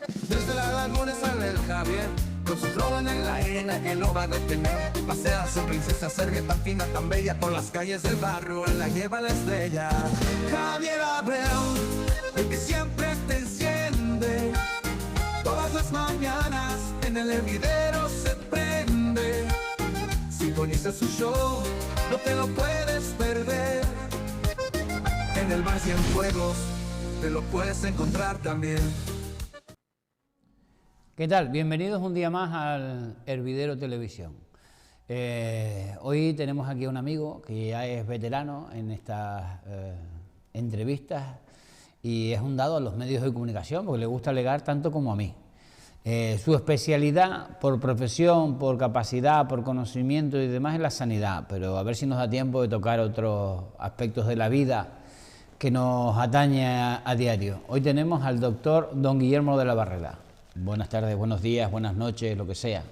Desde la laguna sale el Javier, con su trono en la arena que no va a detener. Pasea su princesa Serbia tan fina, tan bella, por las calles del barrio, él la lleva la estrella. Javier Abreu, el que siempre te enciende, todas las mañanas en el hervidero se prende. Sintoniza su show, no te lo puedes perder. En el Mar Cienfuegos te lo puedes encontrar también. ¿Qué tal? Bienvenidos un día más al Hervidero Televisión. Hoy tenemos aquí a un amigo que ya es veterano en estas entrevistas y es un dado a los medios de comunicación porque le gusta alegar tanto como a mí. Su especialidad por profesión, por capacidad, por conocimiento y demás es la sanidad, pero a ver si nos da tiempo de tocar otros aspectos de la vida que nos atañe a diario. Hoy tenemos al doctor don Guillermo de la Barrera. Buenas tardes, buenos días, buenas noches, lo que sea.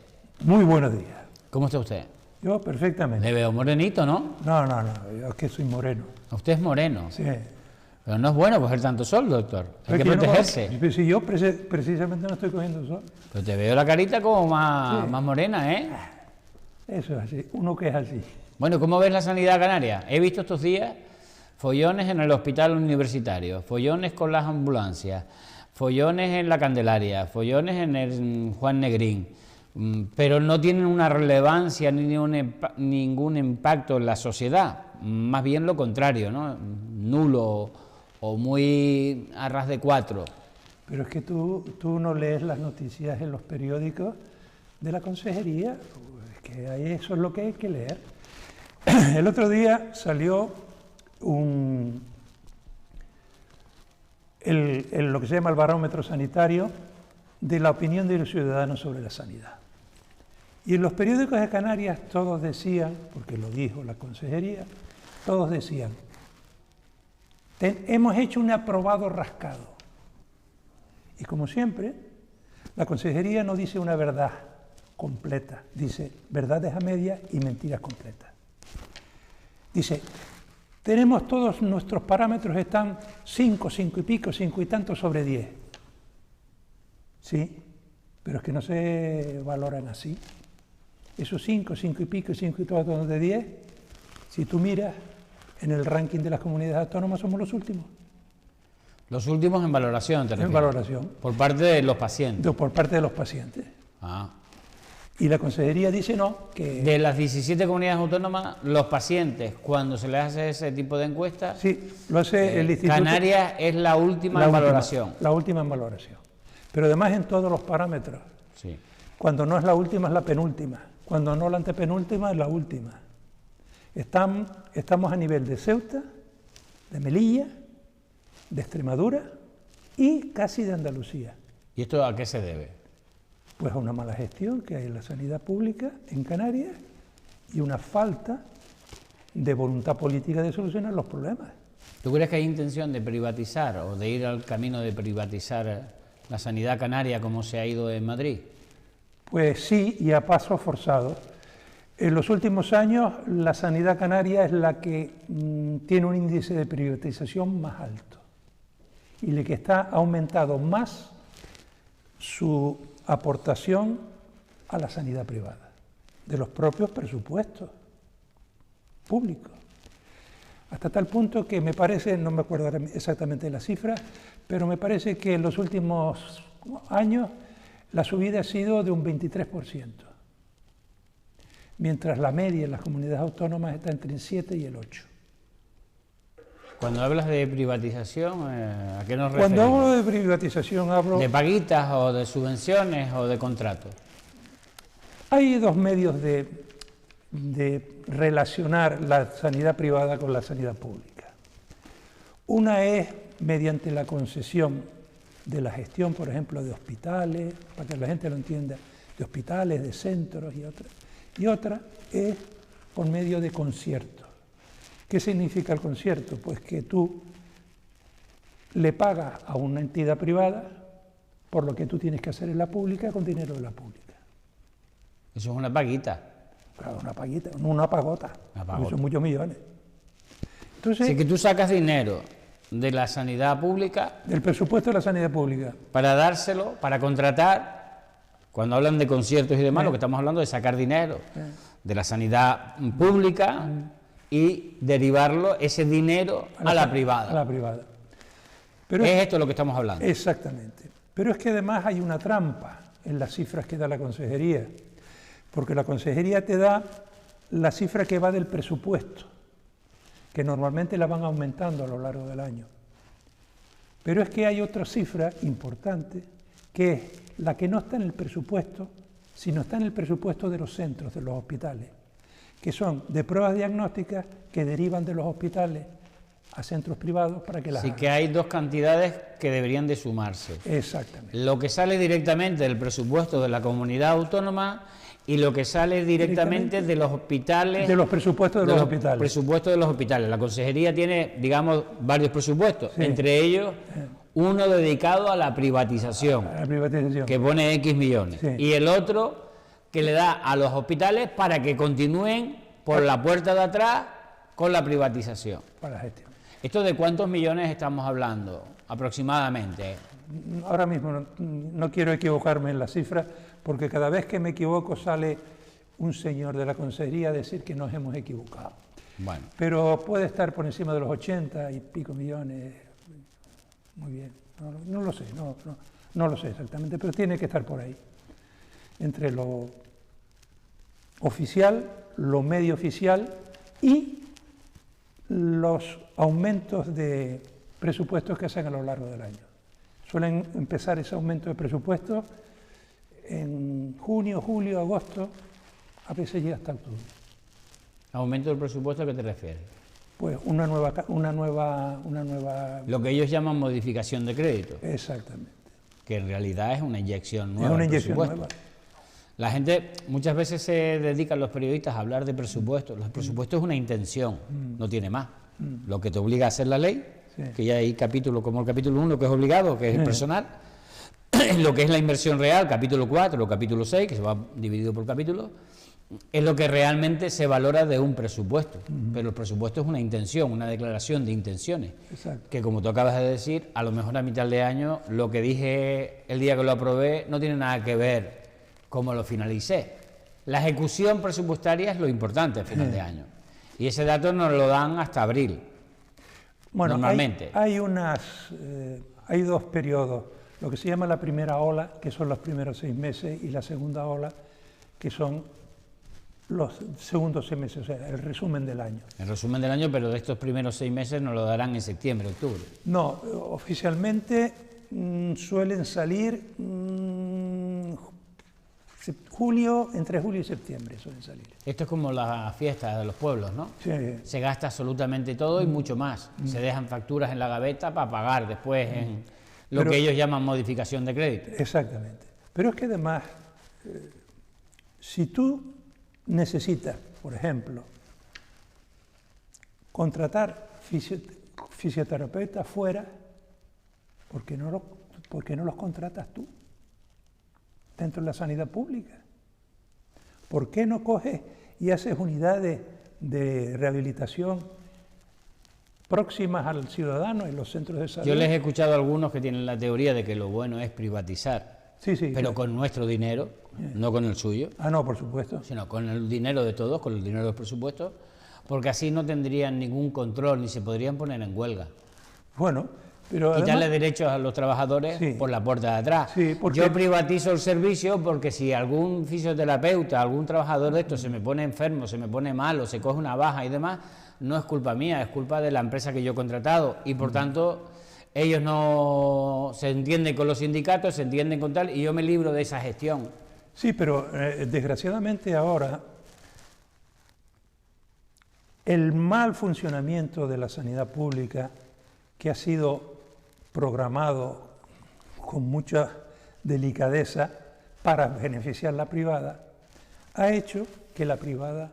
Muy buenos días. ¿Cómo está usted? Yo perfectamente. Le veo morenito, ¿no? No, yo es que soy moreno. Usted es moreno. Sí. Pero no es bueno coger tanto sol, doctor. Hay que yo protegerse. No, si yo precisamente no estoy cogiendo sol. Pero te veo la carita como más morena, ¿eh? Eso es así, uno que es así. Bueno, ¿cómo ves la sanidad canaria? He visto estos días follones en el hospital universitario, follones con las ambulancias, follones en la Candelaria, follones en el Juan Negrín, pero no tienen una relevancia ni ningún impacto en la sociedad, más bien lo contrario, ¿no? Nulo o muy a ras de cuatro. Pero es que tú no lees las noticias en los periódicos de la consejería, es que eso es lo que hay que leer. El otro día salió lo que se llama el barómetro sanitario de la opinión de los ciudadanos sobre la sanidad. Y en los periódicos de Canarias todos decían, porque lo dijo la consejería, todos decían, hemos hecho un aprobado rascado. Y como siempre, la consejería no dice una verdad completa, dice verdades a medias y mentiras completas. Dice, tenemos todos nuestros parámetros, están 5 y pico, 5 y tanto sobre 10. Sí, pero es que no se valoran así. Esos 5 y pico, 5 y todo de 10, si tú miras en el ranking de las comunidades autónomas, somos los últimos. Los últimos en valoración, ¿te refieres? En valoración. Por parte de los pacientes. Por parte de los pacientes. Ah. Y la consejería dice no, que... De las 17 comunidades autónomas, los pacientes, cuando se les hace ese tipo de encuestas... Sí, lo hace el Instituto... Canarias es la última en valoración. La última en valoración. Pero además en todos los parámetros. Sí. Cuando no es la última, es la penúltima. Cuando no la antepenúltima, es la última. Estamos a nivel de Ceuta, de Melilla, de Extremadura y casi de Andalucía. ¿Y esto a qué se debe? Pues a una mala gestión que hay en la sanidad pública en Canarias y una falta de voluntad política de solucionar los problemas. ¿Tú crees que hay intención de privatizar o de ir al camino de privatizar la sanidad canaria como se ha ido en Madrid? Pues sí, y a paso forzado. En los últimos años la sanidad canaria es la que tiene un índice de privatización más alto y la que ha aumentado más su aportación a la sanidad privada, de los propios presupuestos públicos. Hasta tal punto que me parece, no me acuerdo exactamente de la cifra, pero me parece que en los últimos años la subida ha sido de un 23%, mientras la media en las comunidades autónomas está entre el 7 y el 8%. Cuando hablas de privatización, ¿a qué nos referimos? Cuando hablo de privatización hablo... ¿De paguitas o de subvenciones o de contratos? Hay dos medios de relacionar la sanidad privada con la sanidad pública. Una es mediante la concesión de la gestión, por ejemplo, de hospitales, para que la gente lo entienda, de hospitales, de centros y otras. Y otra es por medio de conciertos. ¿Qué significa el concierto? Pues que tú le pagas a una entidad privada por lo que tú tienes que hacer en la pública con dinero de la pública. Eso es una paguita. Claro, una paguita, no una pagota, porque son muchos millones. Entonces, Así que tú sacas dinero de la sanidad pública, del presupuesto de la sanidad pública. para dárselo, para contratar, cuando hablan de conciertos y demás, lo que estamos hablando es sacar dinero de la sanidad pública y derivarlo, ese dinero, a la privada. A la privada. Pero es esto lo que estamos hablando. Exactamente. Pero es que además hay una trampa en las cifras que da la consejería, porque la consejería te da la cifra que va del presupuesto, que normalmente la van aumentando a lo largo del año. Pero es que hay otra cifra importante, que es la que no está en el presupuesto, sino está en el presupuesto de los centros, de los hospitales, que son de pruebas diagnósticas que derivan de los hospitales a centros privados para que las Así hagan. que hay dos cantidades que deberían de sumarse. Exactamente. Lo que sale directamente del presupuesto de la comunidad autónoma y lo que sale directamente de los hospitales. De los presupuestos de los hospitales. Presupuestos de los hospitales. La consejería tiene, digamos, varios presupuestos, Sí. entre ellos uno dedicado a la privatización, A la privatización. que pone X millones, Sí. y el otro que le da a los hospitales para que continúen por la puerta de atrás con la privatización. Para la gestión. ¿Esto de cuántos millones estamos hablando aproximadamente? Ahora mismo no quiero equivocarme en la cifra, porque cada vez que me equivoco sale un señor de la consejería a decir que nos hemos equivocado. Bueno, Pero puede estar por encima de los 80 y pico millones. Muy bien. No lo sé, no lo sé exactamente, pero tiene que estar por ahí. Entre lo oficial, lo medio oficial y los aumentos de presupuestos que hacen a lo largo del año. Suelen empezar ese aumento de presupuestos en junio, julio, agosto, a veces llega hasta octubre. ¿aumento del presupuesto a qué te refieres? Pues una nueva. Lo que ellos llaman modificación de crédito, Exactamente. que en realidad es una inyección nueva. Es una al inyección presupuesto. nueva. La gente, muchas veces se dedican los periodistas a hablar de presupuestos. Los presupuestos es una intención, no tiene más. Lo que te obliga a hacer la ley, Sí. que ya hay capítulos como el capítulo 1, que es obligado, que es el personal, lo que es la inversión real, capítulo 4 o capítulo 6, que se va dividido por capítulos, es lo que realmente se valora de un presupuesto. Pero el presupuesto es una intención, una declaración de intenciones. Exacto. Que como tú acabas de decir, a lo mejor a mitad de año, lo que dije el día que lo aprobé no tiene nada que ver cómo lo finalicé. La ejecución presupuestaria es lo importante al final de año. Y ese dato nos lo dan hasta abril. Bueno, normalmente. Hay dos periodos, lo que se llama la primera ola, que son los primeros 6 meses, y la segunda ola, que son los segundos 6 meses, o sea, el resumen del año. El resumen del año, pero de estos primeros 6 meses nos lo darán en septiembre, octubre. No, oficialmente suelen salir julio, entre julio y septiembre suelen salir. Esto es como las fiestas de los pueblos, ¿no? Sí, Se gasta absolutamente todo y mucho más. Se dejan facturas en la gaveta para pagar después en lo Pero- que ellos llaman modificación de crédito. exactamente. Pero es que además, si tú necesitas, por ejemplo, contratar fisioterapeutas fuera, ¿por qué no los contratas tú dentro de la sanidad pública? ¿Por qué no coges y haces unidades de rehabilitación próximas al ciudadano en los centros de salud? Yo les he escuchado a algunos que tienen la teoría de que lo bueno es privatizar, Sí, sí. pero claro. con nuestro dinero, no con el suyo, Ah, no, por supuesto. sino con el dinero de todos, con el dinero de los presupuestos, porque así no tendrían ningún control ni se podrían poner en huelga. Bueno, pero Quitarle además, derechos a los trabajadores Sí. por la puerta de atrás. Sí, porque- Yo privatizo el servicio porque si algún fisioterapeuta, algún trabajador de estos se me pone enfermo, se me pone malo, se coge una baja y demás, no es culpa mía, es culpa de la empresa que yo he contratado y por tanto ellos no se entienden con los sindicatos, se entienden con tal y yo me libro de esa gestión. sí, pero desgraciadamente ahora el mal funcionamiento de la sanidad pública, que ha sido programado con mucha delicadeza para beneficiar la privada, ha hecho que la privada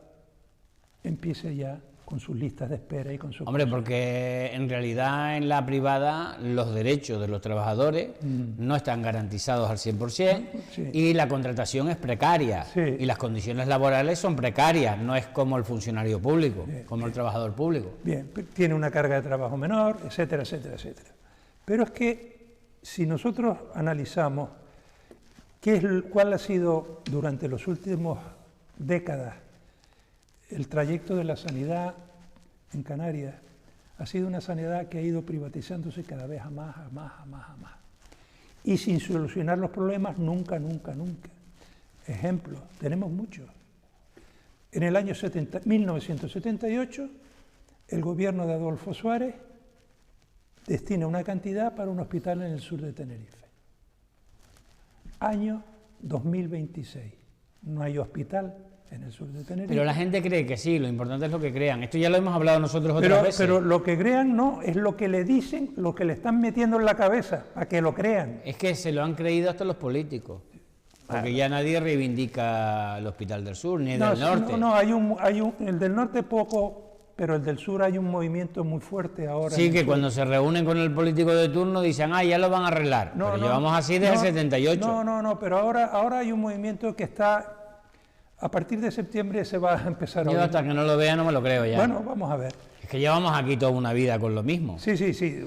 empiece ya con sus listas de espera y con sus... Hombre, cosas. porque en realidad en la privada los derechos de los trabajadores no están garantizados al 100% Sí. y la contratación es precaria Sí. y las condiciones laborales son precarias, no es como el funcionario público, como el trabajador público. Bien, tiene una carga de trabajo menor, etcétera, etcétera, etcétera. Pero es que si nosotros analizamos cuál ha sido durante los últimos décadas el trayecto de la sanidad en Canarias, ha sido una sanidad que ha ido privatizándose cada vez a más. Y sin solucionar los problemas nunca. Ejemplos, tenemos muchos. En el año 1978, el gobierno de Adolfo Suárez destina una cantidad para un hospital en el sur de Tenerife. Año 2026. No hay hospital en el sur de Tenerife. Pero la gente cree que sí, lo importante es lo que crean. Esto ya lo hemos hablado nosotros otras veces. Pero lo que crean no, es lo que le dicen, lo que le están metiendo en la cabeza, a que lo crean. Es que se lo han creído hasta los políticos. Porque ya nadie reivindica el Hospital del Sur, ni el del Norte. No, el del norte poco, pero el del sur hay un movimiento muy fuerte ahora. Sí, que cuando se reúnen con el político de turno dicen, ya lo van a arreglar. Pero llevamos así desde el 78. No, pero ahora hay un movimiento que está, a partir de septiembre se va a empezar a Yo oír. hasta que no lo vea no me lo creo ya. Bueno, vamos a ver. Es que llevamos aquí toda una vida con lo mismo. Sí,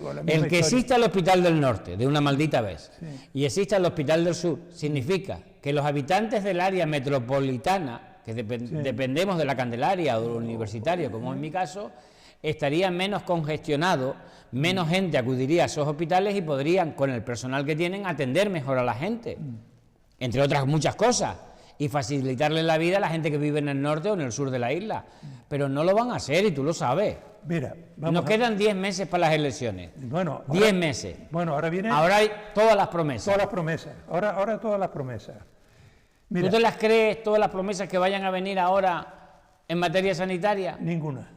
con la misma El que historia. exista el Hospital del Norte, de una maldita vez, y exista el Hospital del Sur, significa que los habitantes del área metropolitana, que dependemos de la Candelaria o del Universitario, como en mi caso, estarían menos congestionados, menos gente acudiría a esos hospitales y podrían, con el personal que tienen, atender mejor a la gente, entre otras muchas cosas, y facilitarle la vida a la gente que vive en el norte o en el sur de la isla. Pero no lo van a hacer y tú lo sabes. Mira, Nos quedan 10 meses para las elecciones. Bueno, 10 meses. Bueno, ahora vienen Ahora hay todas las promesas. todas las promesas. Ahora todas las promesas. Mira, ¿Tú te las crees, todas las promesas que vayan a venir ahora en materia sanitaria? ninguna.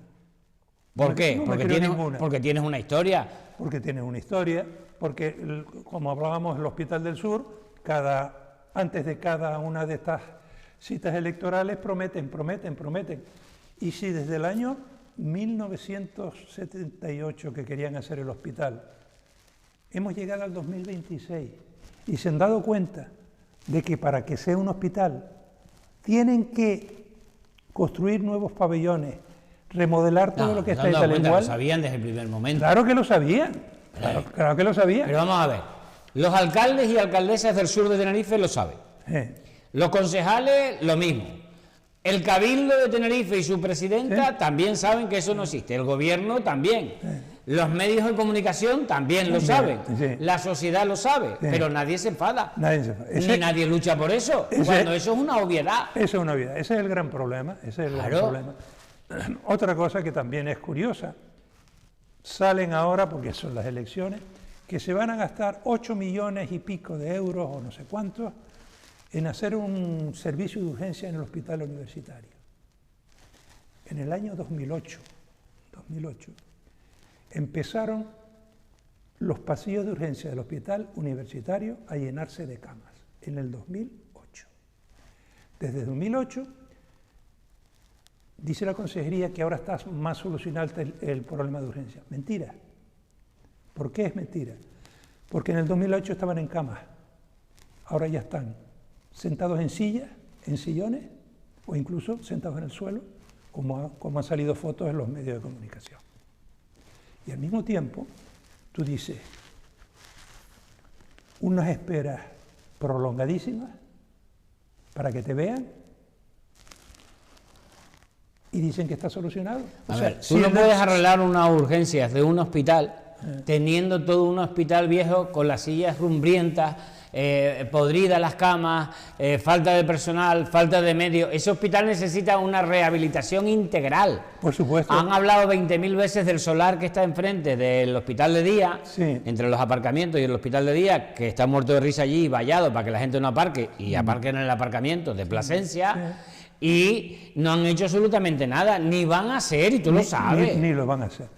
¿Por qué? No me creo ninguna. Porque tienes una historia. Porque tienes una historia, porque como hablábamos el Hospital del Sur, antes de cada una de estas citas electorales prometen. Y si desde el año 1978 que querían hacer el hospital, hemos llegado al 2026 y se han dado cuenta de que para que sea un hospital tienen que construir nuevos pabellones, remodelar todo lo que está en tal Lo igual. sabían desde el primer momento. Claro que lo sabían, claro que lo sabían. Pero vamos a ver, los alcaldes y alcaldesas del sur de Tenerife lo saben. Los concejales, lo mismo. El Cabildo de Tenerife y su presidenta también saben que eso no existe. El gobierno también. Los medios de comunicación también lo saben. La sociedad lo sabe, pero nadie se enfada. Nadie se enfada. Ni nadie lucha por eso, cuando eso es una obviedad. Eso es una obviedad. Ese es el gran problema. Otra cosa que también es curiosa, salen ahora, porque son las elecciones, que se van a gastar 8 millones y pico de euros o no sé cuántos en hacer un servicio de urgencia en el hospital universitario. En el año 2008 empezaron los pasillos de urgencia del hospital universitario a llenarse de camas, en el 2008. Desde 2008 dice la consejería que ahora está más solucionado el problema de urgencia. Mentira. ¿Por qué es mentira? Porque en el 2008 estaban en camas, ahora ya están sentados en sillas, en sillones, o incluso sentados en el suelo, como han salido fotos en los medios de comunicación. Y al mismo tiempo, tú dices, unas esperas prolongadísimas para que te vean y dicen que está solucionado. Tú no puedes arreglar unas urgencias de un hospital teniendo todo un hospital viejo con las sillas rumbrientas, podridas las camas, falta de personal, falta de medios. Ese hospital necesita una rehabilitación integral. Por supuesto. Han hablado 20.000 veces del solar que está enfrente del hospital de día, entre los aparcamientos y el hospital de día, que está muerto de risa allí, vallado para que la gente no aparque, y aparquen en el aparcamiento de Plasencia. Y no han hecho absolutamente nada, ni van a hacer, y tú lo sabes. Ni lo van a hacer.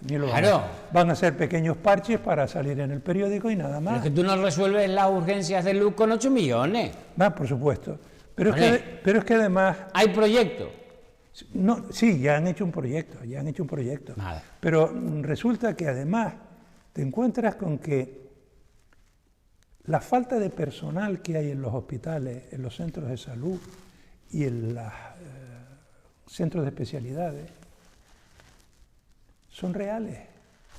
Van a hacer pequeños parches para salir en el periódico y nada más. Pero es que tú no resuelves las urgencias de luz con 8 millones. Por supuesto. Pero es que además... Hay proyectos No, sí, ya han hecho un proyecto, Nada. Pero resulta que además te encuentras con que la falta de personal que hay en los hospitales, en los centros de salud y en los centros de especialidades son reales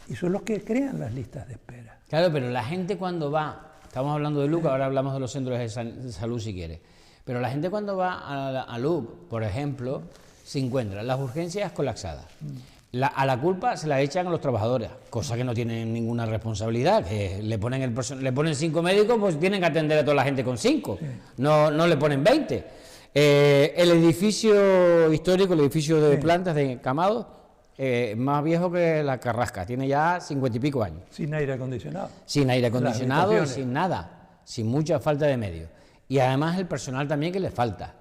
y son los que crean las listas de espera. Claro, pero la gente cuando va, estamos hablando de LUC, ahora hablamos de los centros de salud si quieres, pero la gente cuando va a LUC, por ejemplo, se encuentra las urgencias colapsadas. A la culpa se la echan a los trabajadores, cosa que no tienen ninguna responsabilidad, que le ponen 5 médicos, pues tienen que atender a toda la gente con 5, sí. no le ponen 20. El edificio histórico, el edificio de plantas de Camado, más viejo que la Carrasca, tiene ya 50 y pico años. Sin aire acondicionado. Sin aire acondicionado y sin nada, sin mucha falta de medios. Y además el personal también que le falta.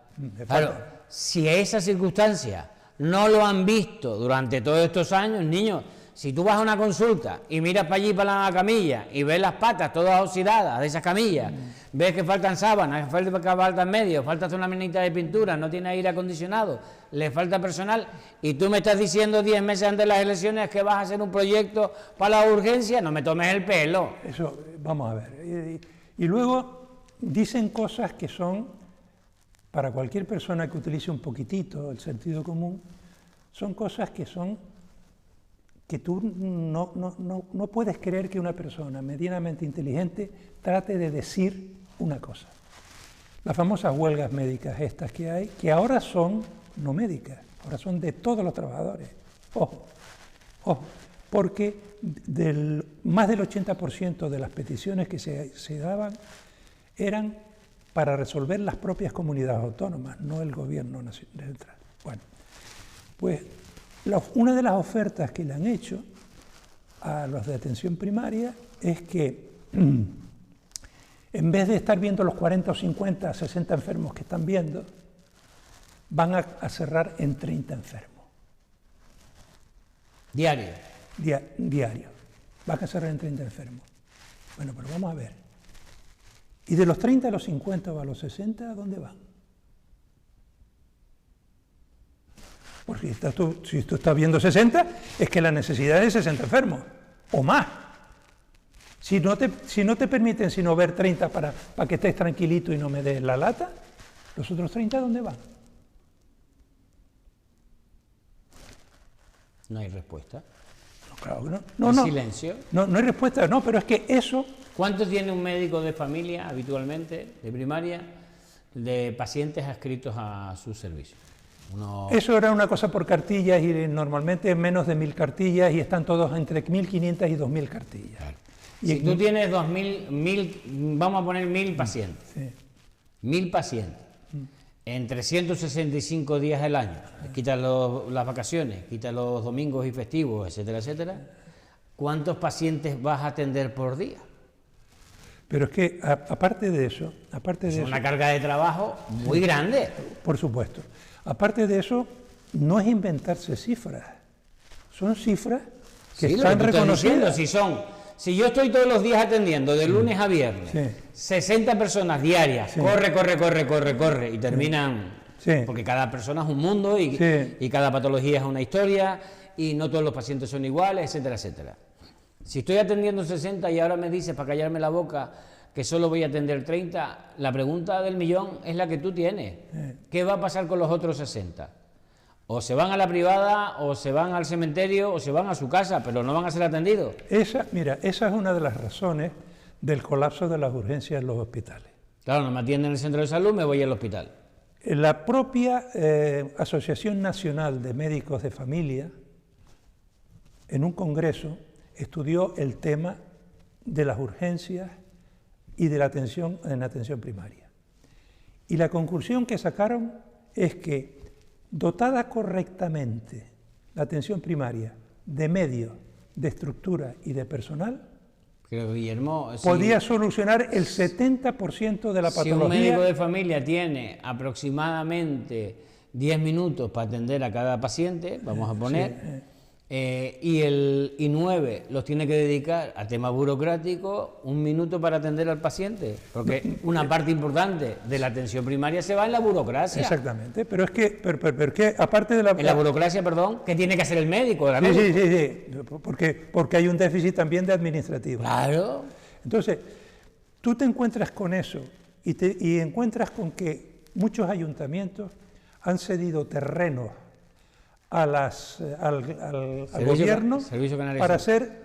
Claro, si esa circunstancia no lo han visto durante todos estos años, niños, si tú vas a una consulta y miras para allí, para la camilla, y ves las patas todas oxidadas de esas camillas, ves que faltan sábanas, que faltan medios, falta hacer una minita de pintura, no tiene aire acondicionado, le falta personal, y tú me estás diciendo 10 meses antes de las elecciones que vas a hacer un proyecto para la urgencia, no me tomes el pelo. Eso, vamos a ver. Y luego dicen cosas que son, para cualquier persona que utilice un poquitito el sentido común, son cosas que tú no puedes creer que una persona medianamente inteligente trate de decir una cosa. Las famosas huelgas médicas estas que hay, que ahora son no médicas, ahora son de todos los trabajadores. Ojo, porque más del 80% de las peticiones que se daban eran para resolver las propias comunidades autónomas, no el gobierno nacional. Bueno, pues una de las ofertas que le han hecho a los de atención primaria es que en vez de estar viendo los 40 o 50, 60 enfermos que están viendo, van a cerrar en 30 enfermos. Diario. Diario. Van a cerrar en 30 enfermos. Bueno, pero vamos a ver. ¿Y de los 30 a los 50 o a los 60, a dónde van? Porque si tú estás viendo 60, es que la necesidad es de 60 enfermos, o más. Si no te permiten sino ver 30 para que estés tranquilito y no me des la lata, ¿los otros 30 dónde van? No hay respuesta. No, claro que no. Silencio. No hay respuesta, no, pero es que eso... ¿Cuánto tiene un médico de familia habitualmente, de primaria, de pacientes adscritos a su servicio? Eso era una cosa por cartillas y normalmente menos de 1000 cartillas y están todos entre 1500 y 2000 cartillas. Claro. Si tú tienes 2000, vamos a poner 1000 pacientes, sí. 1000 pacientes, en 365 días del año, quita las vacaciones, quita los domingos y festivos, etcétera, etcétera, ¿cuántos pacientes vas a atender por día? Pero es que, aparte de eso... Es una carga de trabajo muy grande. Por supuesto. Aparte de eso, no es inventarse cifras. Son cifras que están reconocidas. Si yo estoy todos los días atendiendo, de lunes a viernes, 60 personas diarias, corre, y terminan... Porque cada persona es un mundo y cada patología es una historia y no todos los pacientes son iguales, etcétera, etcétera. Si estoy atendiendo 60 y ahora me dices, para callarme la boca, que solo voy a atender 30, la pregunta del millón es la que tú tienes. ¿Qué va a pasar con los otros 60? O se van a la privada, o se van al cementerio, o se van a su casa, pero no van a ser atendidos. Esa es una de las razones del colapso de las urgencias en los hospitales. Claro, no me atienden en el centro de salud, me voy al hospital. La propia Asociación Nacional de Médicos de Familia, en un congreso, estudió el tema de las urgencias y de la atención en atención primaria. Y la conclusión que sacaron es que, dotada correctamente la atención primaria de medios, de estructura y de personal, creo que Guillermo podía solucionar el 70% de la patología. Si un médico de familia tiene aproximadamente 10 minutos para atender a cada paciente, vamos a poner, y 9 los tiene que dedicar a temas burocráticos, 1 minuto para atender al paciente, porque una parte importante de la atención primaria se va en la burocracia. Exactamente, pero es que aparte de la... En la burocracia, perdón, ¿qué tiene que hacer el médico? Sí, porque hay un déficit también de administrativo. Claro. Entonces, tú te encuentras con eso y encuentras con que muchos ayuntamientos han cedido terrenos al gobierno para hacer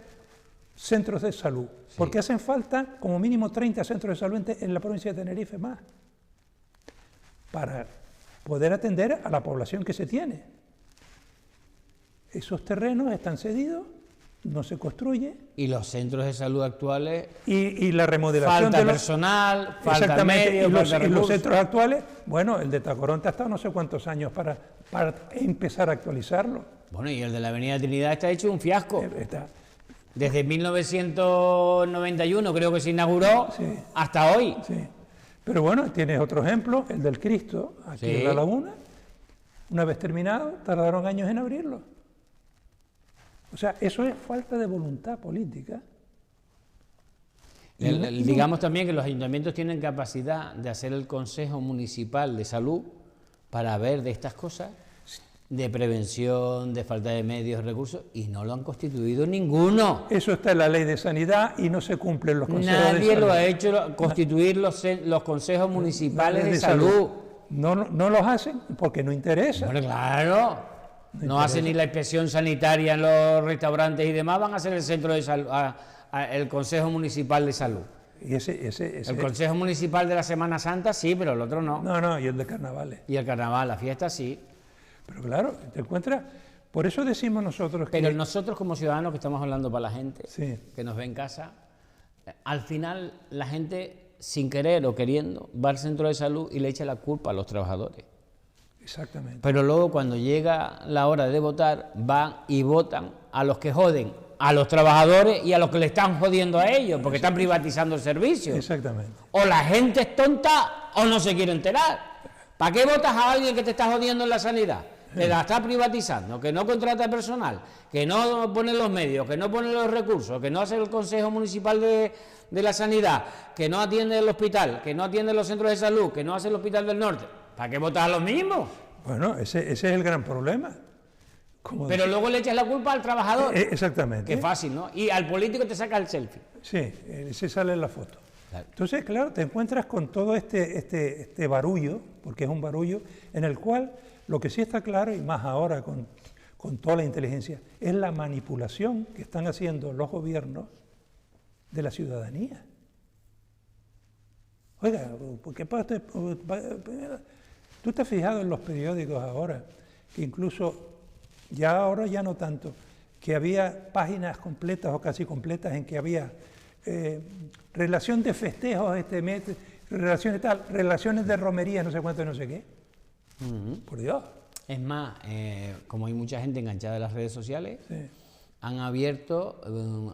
centros de salud, sí. Porque hacen falta como mínimo 30 centros de salud en la provincia de Tenerife más, para poder atender a la población que se tiene. Esos terrenos están cedidos, no se construye. Y los centros de salud actuales... Y la remodelación falta personal, falta medios, falta recursos. Y los centros actuales, bueno, el de Tacoronte ha estado no sé cuántos años para empezar a actualizarlo. Bueno, y el de la Avenida Trinidad está hecho un fiasco. Está. Desde 1991 creo que se inauguró, sí, hasta hoy. Sí. Pero bueno, tienes otro ejemplo, el del Cristo, aquí sí, en La Laguna. Una vez terminado, tardaron años en abrirlo. O sea, eso es falta de voluntad política. Digamos también que los ayuntamientos tienen capacidad de hacer el Consejo Municipal de Salud para ver de estas cosas, de prevención, de falta de medios, recursos, y no lo han constituido ninguno. Eso está en la Ley de Sanidad y no se cumplen los consejos de salud. Nadie lo ha hecho, constituir los consejos municipales de salud. No los hacen porque no interesa. Bueno, claro. No hacen ni la inspección sanitaria en los restaurantes y demás, van a hacer el centro de salud, el Consejo Municipal de Salud. Y el Consejo Municipal de la Semana Santa sí, pero el otro no. No, y el de carnavales. Y el carnaval, la fiesta sí. Pero claro, te encuentras, por eso decimos nosotros que... Pero nosotros como ciudadanos que estamos hablando para la gente, sí, que nos ve en casa, al final la gente, sin querer o queriendo, va al centro de salud y le echa la culpa a los trabajadores. Exactamente. Pero luego cuando llega la hora de votar, van y votan a los que joden a los trabajadores y a los que le están jodiendo a ellos, porque están privatizando el servicio. Exactamente. O la gente es tonta o no se quiere enterar. ¿Para qué votas a alguien que te está jodiendo en la sanidad? Que la está privatizando, que no contrata personal, que no pone los medios, que no pone los recursos, que no hace el Consejo Municipal de la Sanidad, que no atiende el hospital, que no atiende los centros de salud, que no hace el Hospital del Norte. ¿Para qué votas a los mismos? Ese es el gran problema. Pero luego le echas la culpa al trabajador. Exactamente. Qué fácil, ¿no? Y al político te saca el selfie. Sí, se sale en la foto. Claro. Entonces, claro, te encuentras con todo este barullo, porque es un barullo, en el cual lo que sí está claro, y más ahora con toda la inteligencia, es la manipulación que están haciendo los gobiernos de la ciudadanía. Oiga, ¿qué pasa? ¿Tú te has fijado en los periódicos ahora, que incluso, ahora ya no tanto, que había páginas completas o casi completas en que había relación de festejos este mes, relaciones de romería, no sé cuánto, no sé qué? Por Dios. Es más, como hay mucha gente enganchada en las redes sociales, sí, han abierto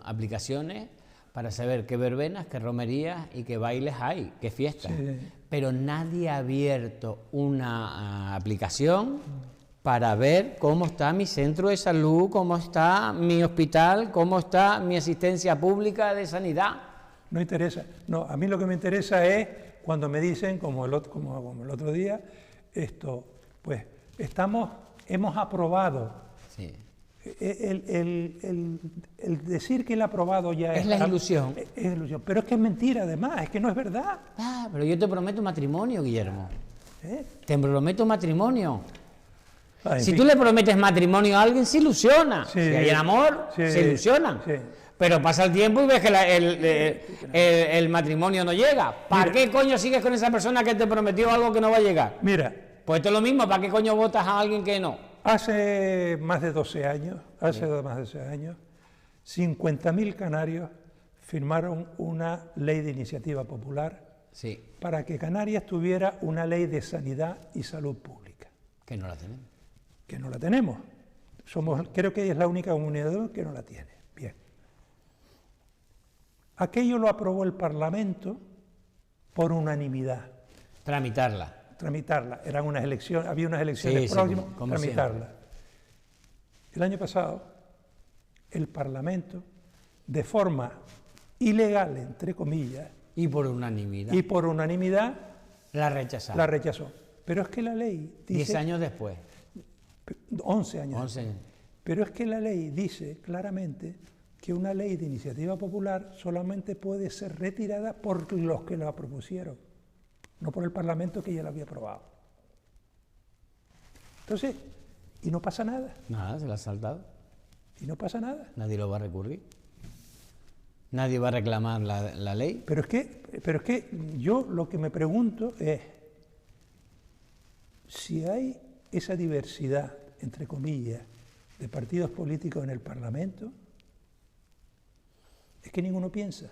aplicaciones para saber qué verbenas, qué romerías y qué bailes hay, qué fiestas. Sí. Pero nadie ha abierto una aplicación para ver cómo está mi centro de salud, cómo está mi hospital, cómo está mi asistencia pública de sanidad. No interesa. No, a mí lo que me interesa es cuando me dicen, como el otro día, pues hemos aprobado. Sí. El decir que el aprobado ya es la ilusión. Es ilusión, pero es que es mentira además, es que no es verdad. Pero yo te prometo matrimonio, Guillermo. Te prometo matrimonio. Si tú le prometes matrimonio a alguien, se ilusiona. Sí, si hay amor, se ilusionan. Sí. Pero pasa el tiempo y ves que el matrimonio no llega. ¿Para qué coño sigues con esa persona que te prometió algo que no va a llegar? Mira. Pues esto es lo mismo, ¿para qué coño votas a alguien que no? Hace más de 12 años, 50.000 canarios firmaron una ley de iniciativa popular, sí, para que Canarias tuviera una ley de sanidad y salud pública. Que no la tenemos. Que no la tenemos. Creo que es la única comunidad que no la tiene. Bien. Aquello lo aprobó el Parlamento por unanimidad. Tramitarla. Eran unas elecciones, había unas elecciones próximas, tramitarla. El año pasado el Parlamento, de forma ilegal, entre comillas, Y por unanimidad. y por unanimidad, La rechazaron. la rechazó. Pero es que la ley 10 dice... años después. 11 años. 11. Pero es que la ley dice claramente que una ley de iniciativa popular solamente puede ser retirada por los que la propusieron, no por el Parlamento que ya la había aprobado. Entonces, y no pasa nada, Nada, se la ha saltado. y no pasa nada. Nadie lo va a recurrir. Nadie va a reclamar la ley. Pero es que yo lo que me pregunto es, si hay esa diversidad, entre comillas, de partidos políticos en el Parlamento, es que ninguno piensa.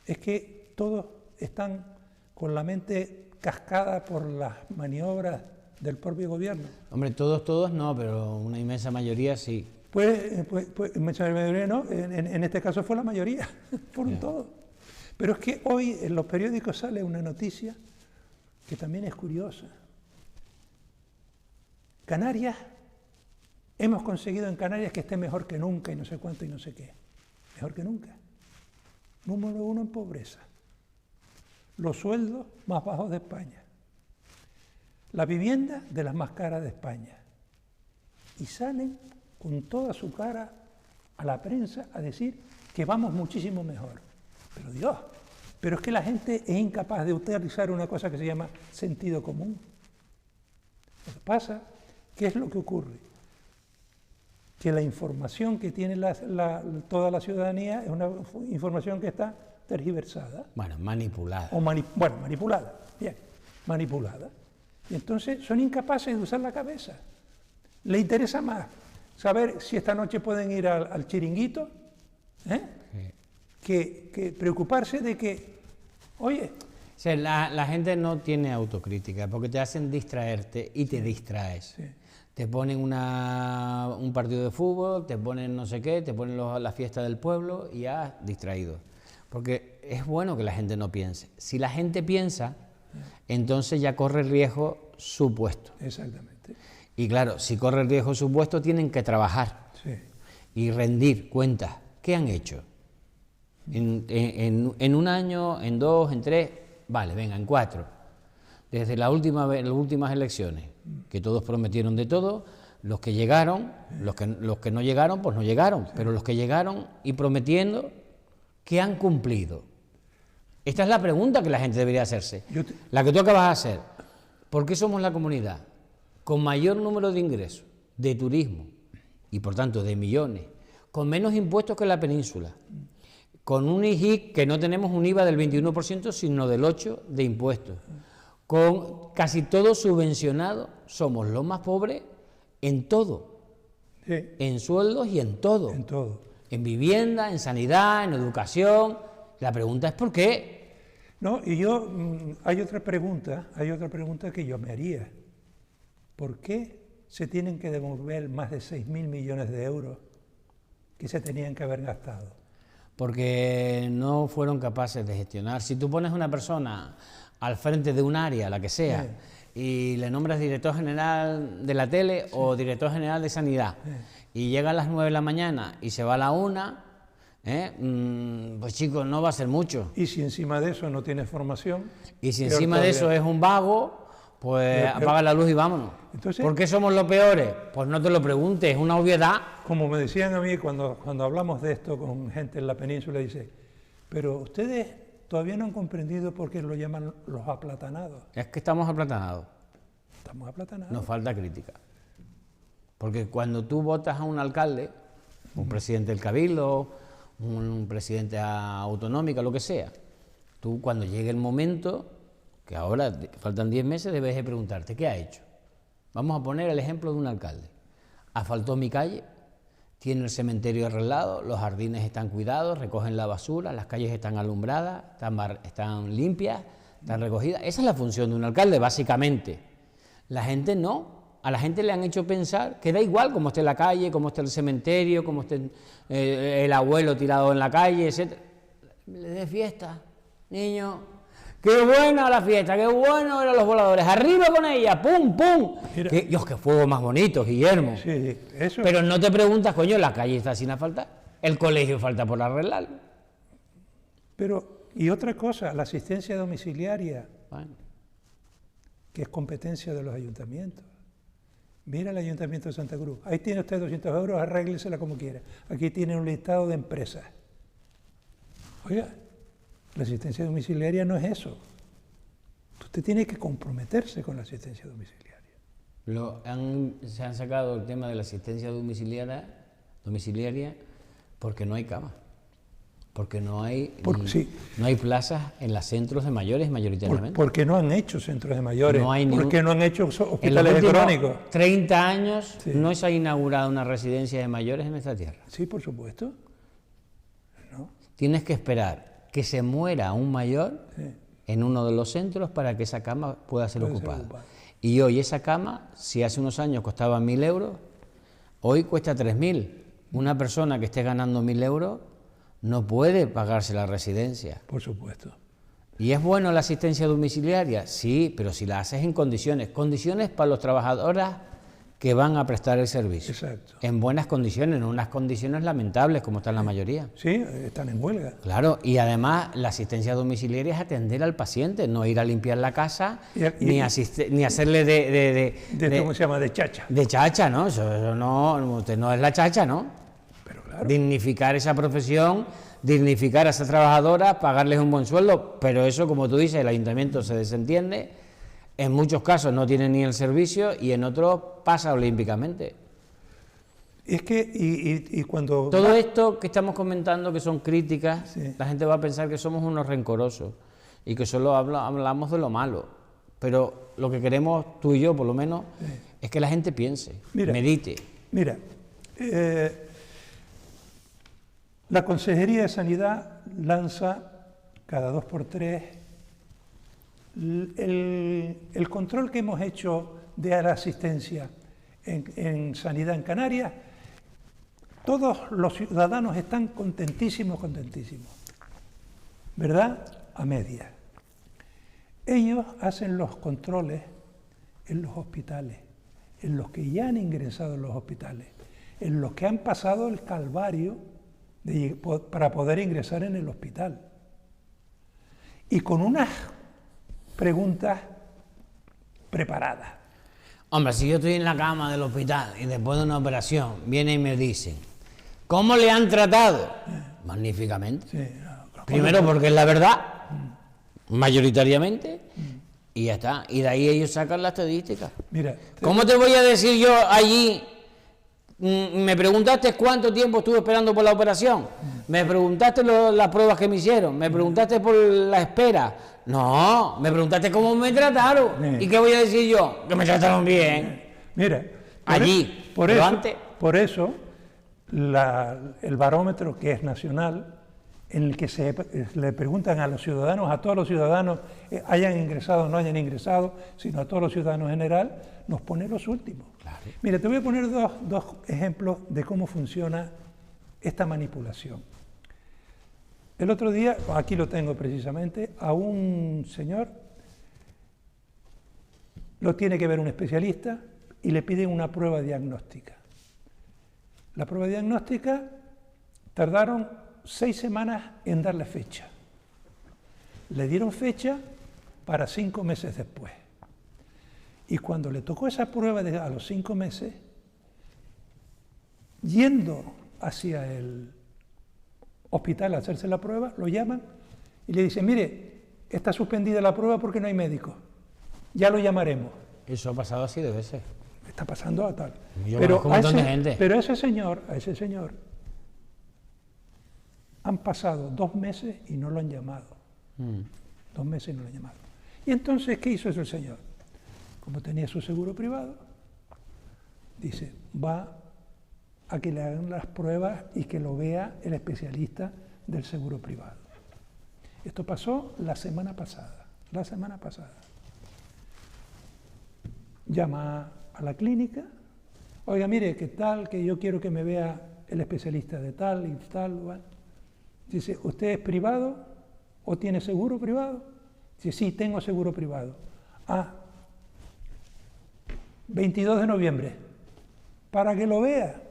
Es que todos están con la mente cascada por las maniobras del propio gobierno. Hombre, todos no, pero una inmensa mayoría sí. Pues inmensa mayoría no, en este caso fue la mayoría, fueron todos. Pero es que hoy en los periódicos sale una noticia que también es curiosa. Canarias, hemos conseguido en Canarias que esté mejor que nunca y no sé cuánto y no sé qué. Mejor que nunca. Número 1 en pobreza. Los sueldos más bajos de España. La vivienda de las más caras de España. Y salen con toda su cara a la prensa a decir que vamos muchísimo mejor. Pero Dios, pero es que la gente es incapaz de utilizar una cosa que se llama sentido común. Lo que pasa, ¿qué es lo que ocurre? Que la información que tiene toda la ciudadanía es una información que está tergiversada. Bueno, manipulada. O manipulada. Bien, manipulada. Y entonces son incapaces de usar la cabeza. Le interesa más saber si esta noche pueden ir al chiringuito, que preocuparse de que, oye... O sea, la gente no tiene autocrítica porque te hacen distraerte y te distraes. Sí. Te ponen un partido de fútbol, te ponen no sé qué, te ponen la fiesta del pueblo y ya distraído. Porque es bueno que la gente no piense. Si la gente piensa, entonces ya corre el riesgo su puesto. Exactamente. Y claro, si corre el riesgo su puesto, tienen que trabajar Sí. y rendir cuentas. ¿Qué han hecho? En un año, en 2, en 3, vale, venga, en 4. Desde las últimas elecciones, que todos prometieron de todo, los que llegaron, los que no llegaron, pues no llegaron, pero los que llegaron y prometiendo, ¿qué han cumplido? Esta es la pregunta que la gente debería hacerse. La que tú acabas de hacer. ¿Por qué somos la comunidad con mayor número de ingresos, de turismo, y por tanto de millones, con menos impuestos que la península, con un IGIC que no tenemos un IVA del 21%, sino del 8% de impuestos, con casi todo subvencionado, somos los más pobres en todo, Sí. en sueldos y en todo, En todo. en vivienda, en sanidad, en educación. La pregunta es ¿por qué? No, y yo, hay otra pregunta que yo me haría. ¿Por qué se tienen que devolver más de 6.000 millones de euros que se tenían que haber gastado? Porque no fueron capaces de gestionar. Si tú pones a una persona al frente de un área, la que sea, y le nombras director general de la tele o director general de sanidad, y llega a las 9 de la mañana y se va a la 1, pues chicos, no va a ser mucho. Y si encima de eso no tienes formación... Y si peor encima de todavía. eso es un vago, pues apaga la luz y vámonos. Entonces- ¿Por qué somos los peores? Pues no te lo preguntes, es una obviedad. Como me decían a mí cuando hablamos de esto con gente en la península, dice, pero ustedes todavía no han comprendido por qué lo llaman los aplatanados. Es que estamos aplatanados. Estamos aplatanados. Nos falta crítica. Porque cuando tú votas a un alcalde, un presidente del cabildo, un presidente autonómica, lo que sea, tú cuando llegue el momento, que ahora faltan 10 meses, debes de preguntarte, ¿qué ha hecho? Vamos a poner el ejemplo de un alcalde. Asfaltó mi calle, tiene el cementerio arreglado, los jardines están cuidados, recogen la basura, las calles están alumbradas, están limpias, están recogidas. Esa es la función de un alcalde, básicamente. La gente no. A la gente le han hecho pensar que da igual cómo esté la calle, cómo esté el cementerio, cómo esté el abuelo tirado en la calle, etc. Le dé fiesta, niño, ¡Qué buena la fiesta! ¡Qué bueno eran los voladores! ¡Arriba con ella! ¡Pum, pum! Mira. Dios, qué fuego más bonito, Guillermo. Sí, eso. Pero no te preguntas, coño, la calle está sin asfaltar, el colegio falta por arreglarlo. Pero, y otra cosa, la asistencia domiciliaria, Bueno, que es competencia de los ayuntamientos. Mira el Ayuntamiento de Santa Cruz. Ahí tiene usted 200 euros, arréglesela como quiera. Aquí tiene un listado de empresas. Oiga, la asistencia domiciliaria no es eso. Usted tiene que comprometerse con la asistencia domiciliaria. se han sacado el tema de la asistencia domiciliaria porque no hay cama. Porque no hay, no hay plazas en los centros de mayores mayoritariamente. Porque no han hecho centros de mayores, No hay porque no han hecho hospitales en los últimos crónicos. 30 años Sí. no se ha inaugurado una residencia de mayores en esta tierra. Sí, por supuesto. ¿No? Tienes que esperar que se muera un mayor Sí. en uno de los centros para que esa cama pueda ser Puede ser ocupada. ocupada. Y hoy esa cama, si hace unos años costaba 1.000 euros, hoy cuesta 3.000. Una persona que esté ganando 1.000 euros no puede pagarse la residencia. Por supuesto. ¿Y es bueno la asistencia domiciliaria? Sí, pero si la haces en condiciones para los trabajadores que van a prestar el servicio. Exacto. En buenas condiciones, no unas condiciones lamentables como están la mayoría. Sí, están en huelga. Claro, y además la asistencia domiciliaria es atender al paciente, no ir a limpiar la casa, ni hacerle ¿Cómo se llama? De chacha. de chacha, ¿no? Eso no, usted no es la chacha, ¿no? Pero claro. Dignificar esa profesión, dignificar a esas trabajadoras, pagarles un buen sueldo, pero eso, como tú dices, el ayuntamiento se desentiende, en muchos casos no tiene ni el servicio y en otros pasa olímpicamente. Es que, y cuando... Todo esto que estamos comentando, que son críticas, Sí. la gente va a pensar que somos unos rencorosos y que solo hablamos de lo malo, pero lo que queremos, tú y yo por lo menos, es que la gente piense, medite. Mira, la Consejería de Sanidad lanza cada 2 por 3 el control que hemos hecho de la asistencia en sanidad en Canarias. Todos los ciudadanos están contentísimos, ¿verdad? A medias. Ellos hacen los controles en los hospitales, en los que ya han ingresado en los hospitales, en los que han pasado el calvario para poder ingresar en el hospital. Y con unas preguntas preparadas. Hombre, si yo estoy en la cama del hospital y después de una operación vienen y me dicen, ¿cómo le han tratado? Magníficamente. Sí, Primero porque es la verdad, mayoritariamente, y ya está. Y de ahí ellos sacan la estadística. mira, ¿Cómo te voy a decir yo allí? Me preguntaste cuánto tiempo estuve esperando por la operación, me preguntaste las pruebas que me hicieron, me preguntaste por la espera. No, me preguntaste cómo me trataron. ¿Y qué voy a decir yo? Que me trataron bien. mira, Allí, por pero eso, antes. por eso el barómetro que es nacional, en el que le preguntan a los ciudadanos, a todos los ciudadanos, hayan ingresado o no hayan ingresado, sino a todos los ciudadanos en general, nos pone los últimos. Claro. Mira, te voy a poner dos ejemplos de cómo funciona esta manipulación. El otro día, aquí lo tengo precisamente, a un señor lo tiene que ver un especialista y le piden una prueba diagnóstica. La prueba diagnóstica tardaron 6 semanas en darle fecha. Le dieron fecha para 5 meses después. Y cuando le tocó esa prueba a los 5 meses, yendo hacia el hospital a hacerse la prueba, lo llaman y le dicen, mire, está suspendida la prueba porque no hay médico, ya lo llamaremos. Eso ha pasado así de veces. Está pasando a tal. Yo conozco un montón de gente. Pero a ese señor, han pasado 2 meses y no lo han llamado. 2 meses y no lo han llamado. Y entonces, ¿qué hizo ese señor? Como tenía su seguro privado, dice, va a que le hagan las pruebas y que lo vea el especialista del seguro privado. Esto pasó la semana pasada. Llama a la clínica, oiga, mire, ¿qué tal? Que yo quiero que me vea el especialista de tal y tal. ¿Vale? Dice, ¿usted es privado o tiene seguro privado? Dice, sí, tengo seguro privado. 22 de noviembre, para que lo vea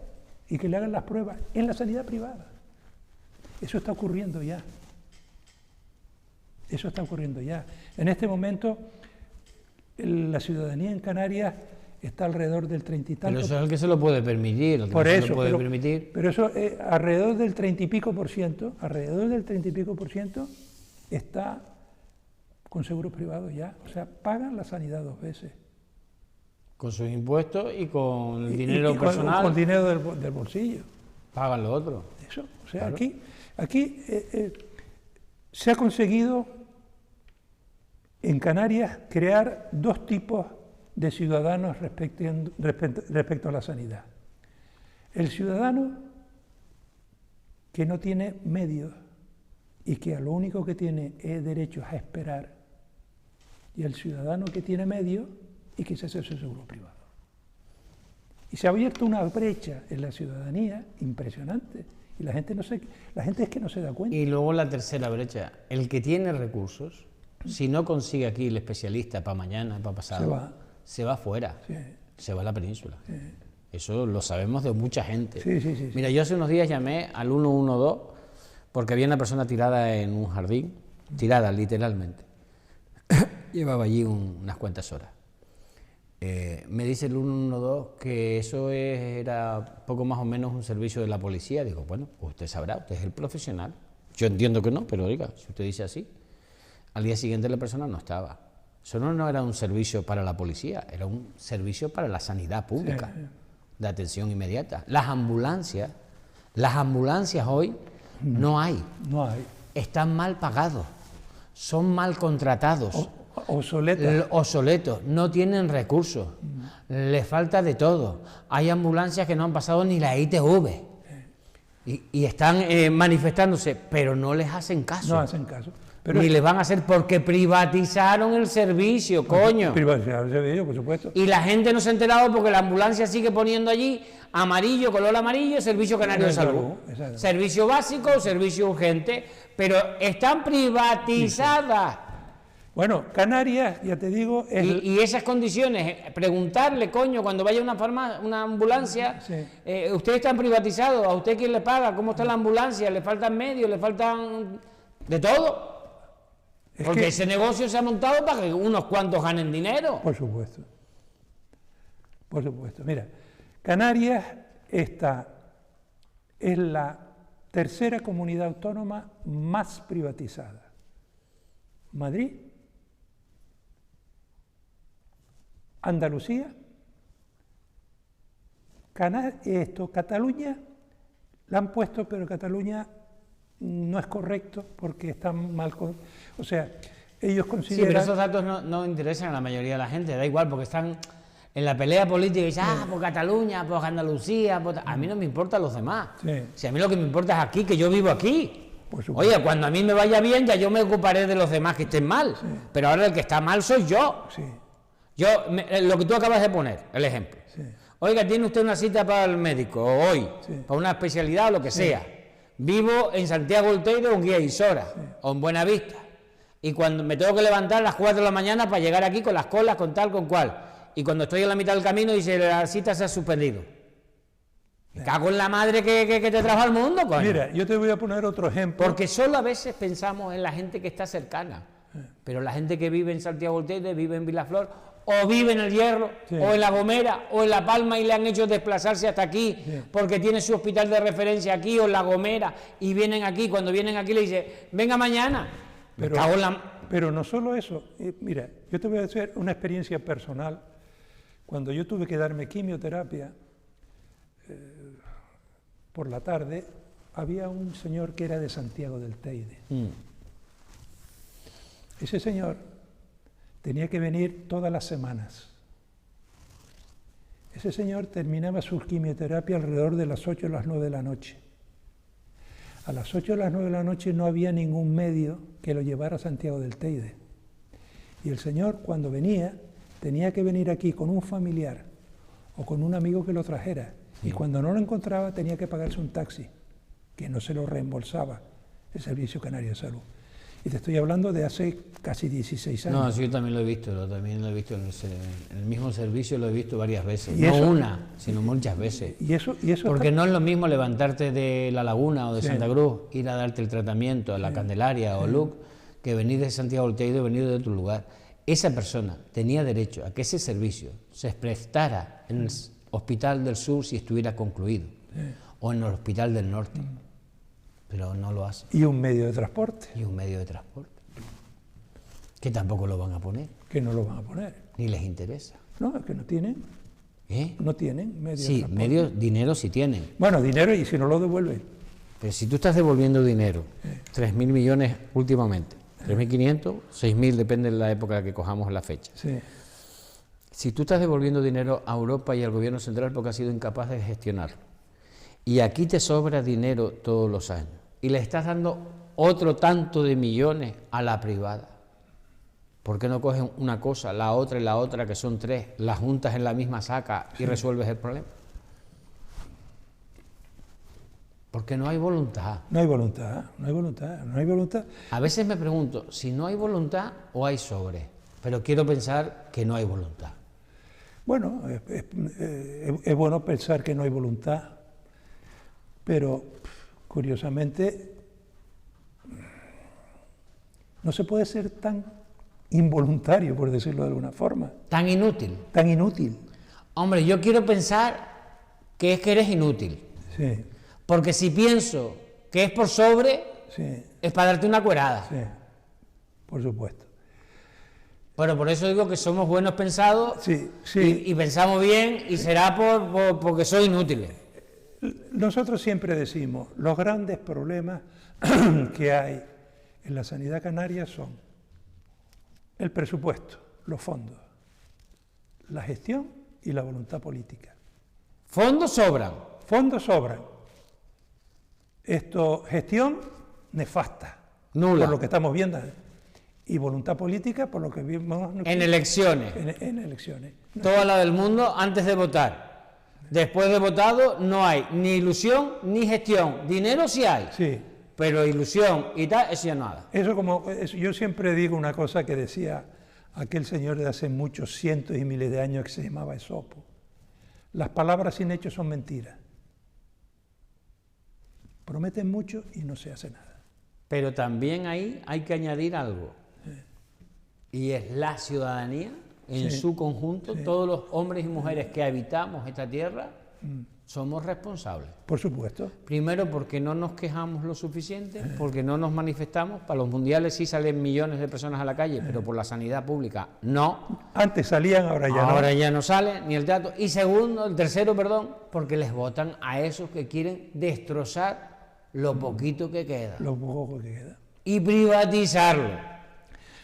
y que le hagan las pruebas en la sanidad privada. Eso está ocurriendo ya. Eso está ocurriendo ya. En este momento, la ciudadanía en Canarias está alrededor del 30 y tanto. Pero eso es el que se lo puede permitir, el que Por no eso, se lo puede permitir. pero eso, alrededor del 30 y pico por ciento, está con seguros privados ya. O sea, pagan la sanidad 2 veces. Con sus impuestos y con el dinero personal. Con dinero del bolsillo. Pagan lo otro. Eso, o sea, Claro. aquí se ha conseguido en Canarias crear 2 tipos de ciudadanos respecto a la sanidad. El ciudadano que no tiene medios y que a lo único que tiene es derechos a esperar, y el ciudadano que tiene medios y que se hace su seguro privado. Y se ha abierto una brecha en la ciudadanía impresionante, y la gente es que no se da cuenta. Y luego la tercera brecha, el que tiene recursos, si no consigue aquí el especialista para mañana, para pasado, se va fuera, Sí. se va a la península. Sí. Eso lo sabemos de mucha gente. Sí. Mira, yo hace unos días llamé al 112 porque había una persona tirada en un jardín, tirada literalmente. Llevaba allí unas cuantas horas. Me dice el 112 que eso era poco más o menos un servicio de la policía. Digo, bueno, usted sabrá, usted es el profesional. Yo entiendo que no, pero oiga, si usted dice así. Al día siguiente la persona no estaba. Eso no era un servicio para la policía, era un servicio para la sanidad pública, de atención inmediata. Las ambulancias hoy no hay. No hay. Están mal pagados, son mal contratados. Obsoletos. No tienen recursos, les falta de todo. Hay ambulancias que no han pasado ni la ITV y están manifestándose, pero no les hacen caso. No hacen caso. Pero ni les van a hacer porque privatizaron el servicio, coño. Privatizaron el servicio, por supuesto. Y la gente no se ha enterado porque la ambulancia sigue poniendo allí amarillo, color amarillo, Servicio Canario de Salud. Exacto. Servicio básico, servicio urgente, pero están privatizadas. Sí. Bueno, Canarias, ya te digo... Y esas condiciones, preguntarle, coño, cuando vaya una ambulancia, Sí. ¿ustedes están privatizados? ¿A usted quién le paga? ¿Cómo está la ambulancia? ¿Le faltan medios? ¿Le faltan de todo? Porque ese negocio se ha montado para que unos cuantos ganen dinero. Por supuesto. Por supuesto. Mira, Canarias es la tercera comunidad autónoma más privatizada. Madrid, Andalucía, Cataluña, la han puesto, pero Cataluña no es correcto porque están mal... O sea, ellos consideran... Sí, pero esos datos no interesan a la mayoría de la gente, da igual, porque están en la pelea política y dicen, por Cataluña, por Andalucía, a mí no me importan los demás. Sí. Si a mí lo que me importa es aquí, que yo vivo aquí. Por supuesto. Oye, cuando a mí me vaya bien, ya yo me ocuparé de los demás que estén mal, pero ahora el que está mal soy yo. Sí. Lo que tú acabas de poner, el ejemplo. Sí. Oiga, tiene usted una cita para el médico, o hoy, para una especialidad o lo que sea. Vivo en Santiago del Teide o en Guía Isora, o en Buenavista. Y cuando me tengo que levantar a las 4 de la mañana para llegar aquí con las colas, con tal, con cual. Y cuando estoy en la mitad del camino dice, la cita se ha suspendido. Me cago en la madre que te trajo al mundo, coño. Mira, yo te voy a poner otro ejemplo. Porque solo a veces pensamos en la gente que está cercana. Pero la gente que vive en Santiago del Teide, vive en Vilaflor, o vive en El Hierro, o en La Gomera, o en La Palma y le han hecho desplazarse hasta aquí porque tiene su hospital de referencia aquí o en La Gomera y vienen aquí, cuando vienen aquí le dicen, venga mañana. Pero no solo eso, mira, yo te voy a hacer una experiencia personal. Cuando yo tuve que darme quimioterapia por la tarde, había un señor que era de Santiago del Teide. Ese señor tenía que venir todas las semanas. Ese señor terminaba su quimioterapia alrededor de las 8 o las 9 de la noche. A las 8 o las 9 de la noche no había ningún medio que lo llevara a Santiago del Teide. Y el señor, cuando venía, tenía que venir aquí con un familiar o con un amigo que lo trajera. Y cuando no lo encontraba, tenía que pagarse un taxi, que no se lo reembolsaba el Servicio Canario de Salud. Y te estoy hablando de hace casi 16 años. No, sí, yo también lo he visto, en el mismo servicio lo he visto varias veces. ¿Y No eso? una, sino muchas veces. Y eso Porque está- no es lo mismo levantarte de La Laguna o de Sí. Santa Cruz, ir a darte el tratamiento a la Candelaria o Luc, que venir de Santiago del Teide o venir de otro lugar. Esa persona tenía derecho a que ese servicio se prestara en el Hospital del Sur si estuviera concluido, o en el Hospital del Norte, pero no lo hace. Y un medio de transporte, Y un medio de transporte, que tampoco lo van a poner, que no lo van a poner. ni les interesa. No, es que no tienen ¿Eh? medio de Sí, transporte. medio dinero sí tienen. Bueno, dinero y si no lo devuelven. Pero si tú estás devolviendo dinero, 3.000 millones últimamente, 3.500, 6.000, depende de la época que cojamos la fecha. Sí. Si tú estás devolviendo dinero a Europa y al gobierno central porque has sido incapaz de gestionarlo, y aquí te sobra dinero todos los años, y le estás dando otro tanto de millones a la privada, ¿por qué no coges una cosa, la otra y la otra, que son tres, las juntas en la misma saca y resuelves el problema? Porque no hay voluntad. No hay voluntad, no hay voluntad, no hay voluntad. A veces me pregunto si no hay voluntad o hay sobre, pero quiero pensar que no hay voluntad. Bueno, es bueno pensar que no hay voluntad, pero curiosamente no se puede ser tan involuntario, por decirlo de alguna forma, Tan inútil. tan inútil. Hombre, yo quiero pensar que es que eres inútil. Sí, Porque si pienso que es por sobre, sí, es para darte una cuerada. sí, por supuesto. Pero por eso digo que somos buenos pensados Sí, sí. y pensamos bien y será porque soy inútiles. Nosotros siempre decimos, los grandes problemas que hay en la sanidad canaria son el presupuesto, los fondos, la gestión y la voluntad política. Fondos sobran. Fondos sobran. Gestión nefasta, Nula. por lo que estamos viendo, y voluntad política por lo que vimos En elecciones. en elecciones. Toda la del mundo antes de votar. Después de votado no hay ni ilusión ni gestión. Dinero sí hay, Sí, pero ilusión y tal, eso ya nada. yo siempre digo una cosa que decía aquel señor de hace muchos cientos y miles de años que se llamaba Esopo. Las palabras sin hechos son mentiras. Prometen mucho y no se hace nada. Pero también ahí hay que añadir algo. Y es la ciudadanía en Sí. su conjunto, todos los hombres y mujeres que habitamos esta tierra, somos responsables. Por supuesto. Primero porque no nos quejamos lo suficiente, porque no nos manifestamos. Para los mundiales sí salen millones de personas a la calle, pero por la sanidad pública no. Antes salían, ahora ya Ahora no. ya no sale ni el teatro. Y el tercero, porque les votan a esos que quieren destrozar lo poquito que queda Lo poco que queda. y privatizarlo.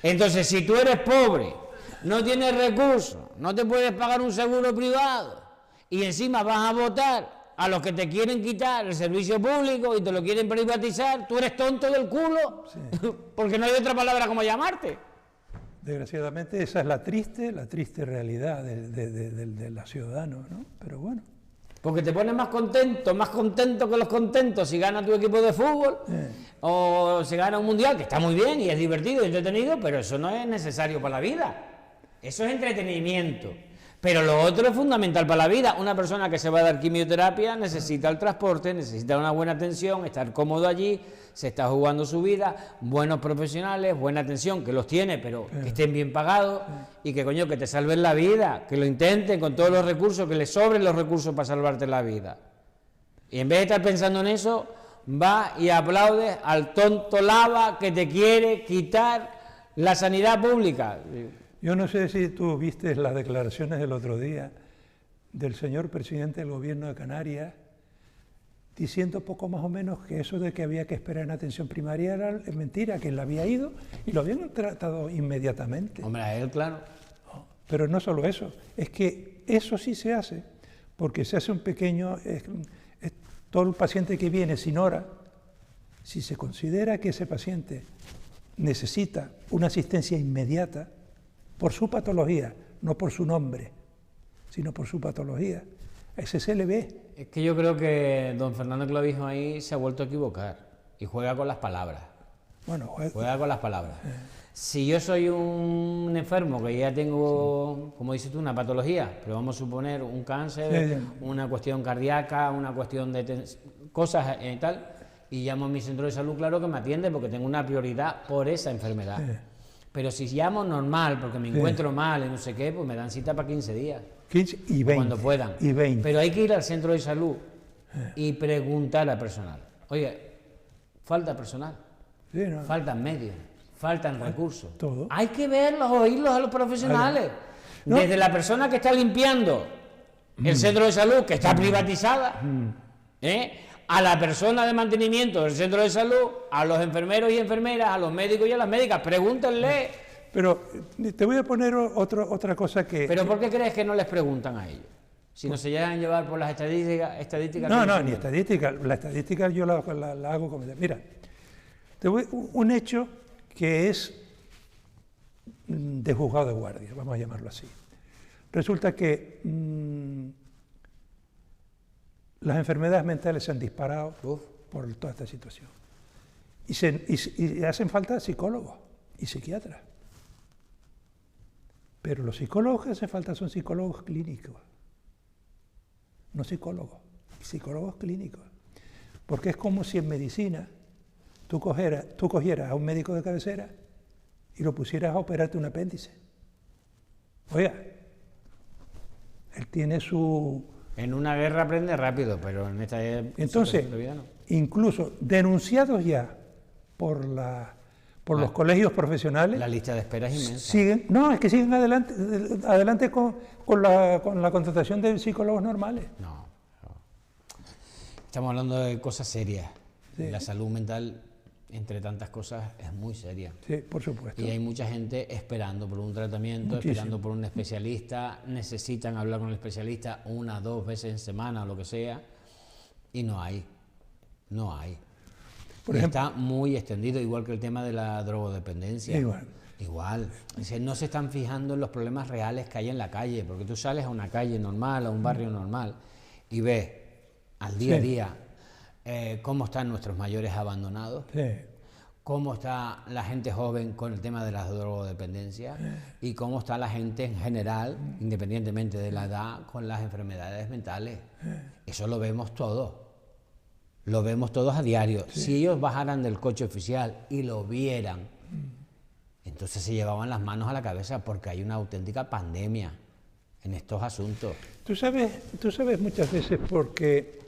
Entonces, si tú eres pobre, no tienes recursos, no te puedes pagar un seguro privado y encima vas a votar a los que te quieren quitar el servicio público y te lo quieren privatizar, tú eres tonto del culo, porque no hay otra palabra como llamarte. Desgraciadamente esa es la triste realidad de la ciudadana, ¿no? Pero bueno. Porque te pones más contento que los contentos si gana tu equipo de fútbol o se gana un mundial, que está muy bien y es divertido y entretenido, pero eso no es necesario para la vida. Eso es entretenimiento. Pero lo otro es fundamental para la vida. Una persona que se va a dar quimioterapia necesita el transporte, necesita una buena atención, estar cómodo allí, se está jugando su vida, buenos profesionales, buena atención, que los tiene, pero que estén bien pagados y que coño, que te salven la vida, que lo intenten con todos los recursos, que les sobren los recursos para salvarte la vida. Y en vez de estar pensando en eso, va y aplaude al tonto lava que te quiere quitar la sanidad pública. Yo no sé si tú viste las declaraciones del otro día del señor presidente del gobierno de Canarias diciendo poco más o menos que eso de que había que esperar en atención primaria era mentira, que él había ido y lo habían tratado inmediatamente. Hombre, a él, claro. Pero no solo eso, es que eso sí se hace, porque se hace un pequeño... todo el paciente que viene sin hora, si se considera que ese paciente necesita una asistencia inmediata por su patología, no por su nombre, sino por su patología, ese se le ve. Es que yo creo que don Fernando Clavijo ahí se ha vuelto a equivocar y juega con las palabras. Bueno, Juega con las palabras. Si yo soy un enfermo que ya tengo, como dices tú, una patología, pero vamos a suponer un cáncer, una cuestión cardíaca, una cuestión de cosas tal, y llamo a mi centro de salud, claro que me atiende porque tengo una prioridad por esa enfermedad. Pero si llamo normal porque me encuentro mal y no sé qué, pues me dan cita para 15 días. 15 y 20. Cuando puedan. Y 20. Pero hay que ir al centro de salud y preguntar al personal. Oye, falta personal, Sí, ¿no? faltan medios, faltan recursos. todo. Hay que verlos, oírlos a los profesionales. No. Desde la persona que está limpiando el centro de salud, que está privatizada, a la persona de mantenimiento del centro de salud, a los enfermeros y enfermeras, a los médicos y a las médicas, pregúntenle. Pero te voy a poner otra cosa que... ¿Pero por qué crees que no les preguntan a ellos? Si no se llegan a llevar por las estadísticas. No, ni estadística. La estadística yo la hago como... Mira, un hecho que es de juzgado de guardia, vamos a llamarlo así. Resulta que las enfermedades mentales se han disparado por toda esta situación. Y hacen falta psicólogos y psiquiatras. Pero los psicólogos que hacen falta son psicólogos clínicos. No psicólogos clínicos. Porque es como si en medicina tú cogieras a un médico de cabecera y lo pusieras a operarte un apéndice. Oiga, él tiene su... En una guerra aprende rápido, pero en esta... Entonces, incluso denunciados ya por los colegios profesionales... La lista de espera es inmensa. Siguen adelante con la contratación de psicólogos normales. No. Estamos hablando de cosas serias. Sí. La salud mental, entre tantas cosas, es muy seria. Sí, por supuesto. Y hay mucha gente esperando por un tratamiento, esperando por un especialista, necesitan hablar con el especialista 1 o 2 veces en semana o lo que sea, y no hay. Por ejemplo, está muy extendido, igual que el tema de la drogodependencia. Igual. No se están fijando en los problemas reales que hay en la calle, porque tú sales a una calle normal, a un barrio normal, y ves al día a día cómo están nuestros mayores abandonados, cómo está la gente joven con el tema de la drogodependencia y cómo está la gente en general, independientemente de la edad, con las enfermedades mentales. Eso lo vemos todos. Lo vemos todos a diario. Si ellos bajaran del coche oficial y lo vieran, entonces se llevaban las manos a la cabeza porque hay una auténtica pandemia en estos asuntos. Tú sabes muchas veces porque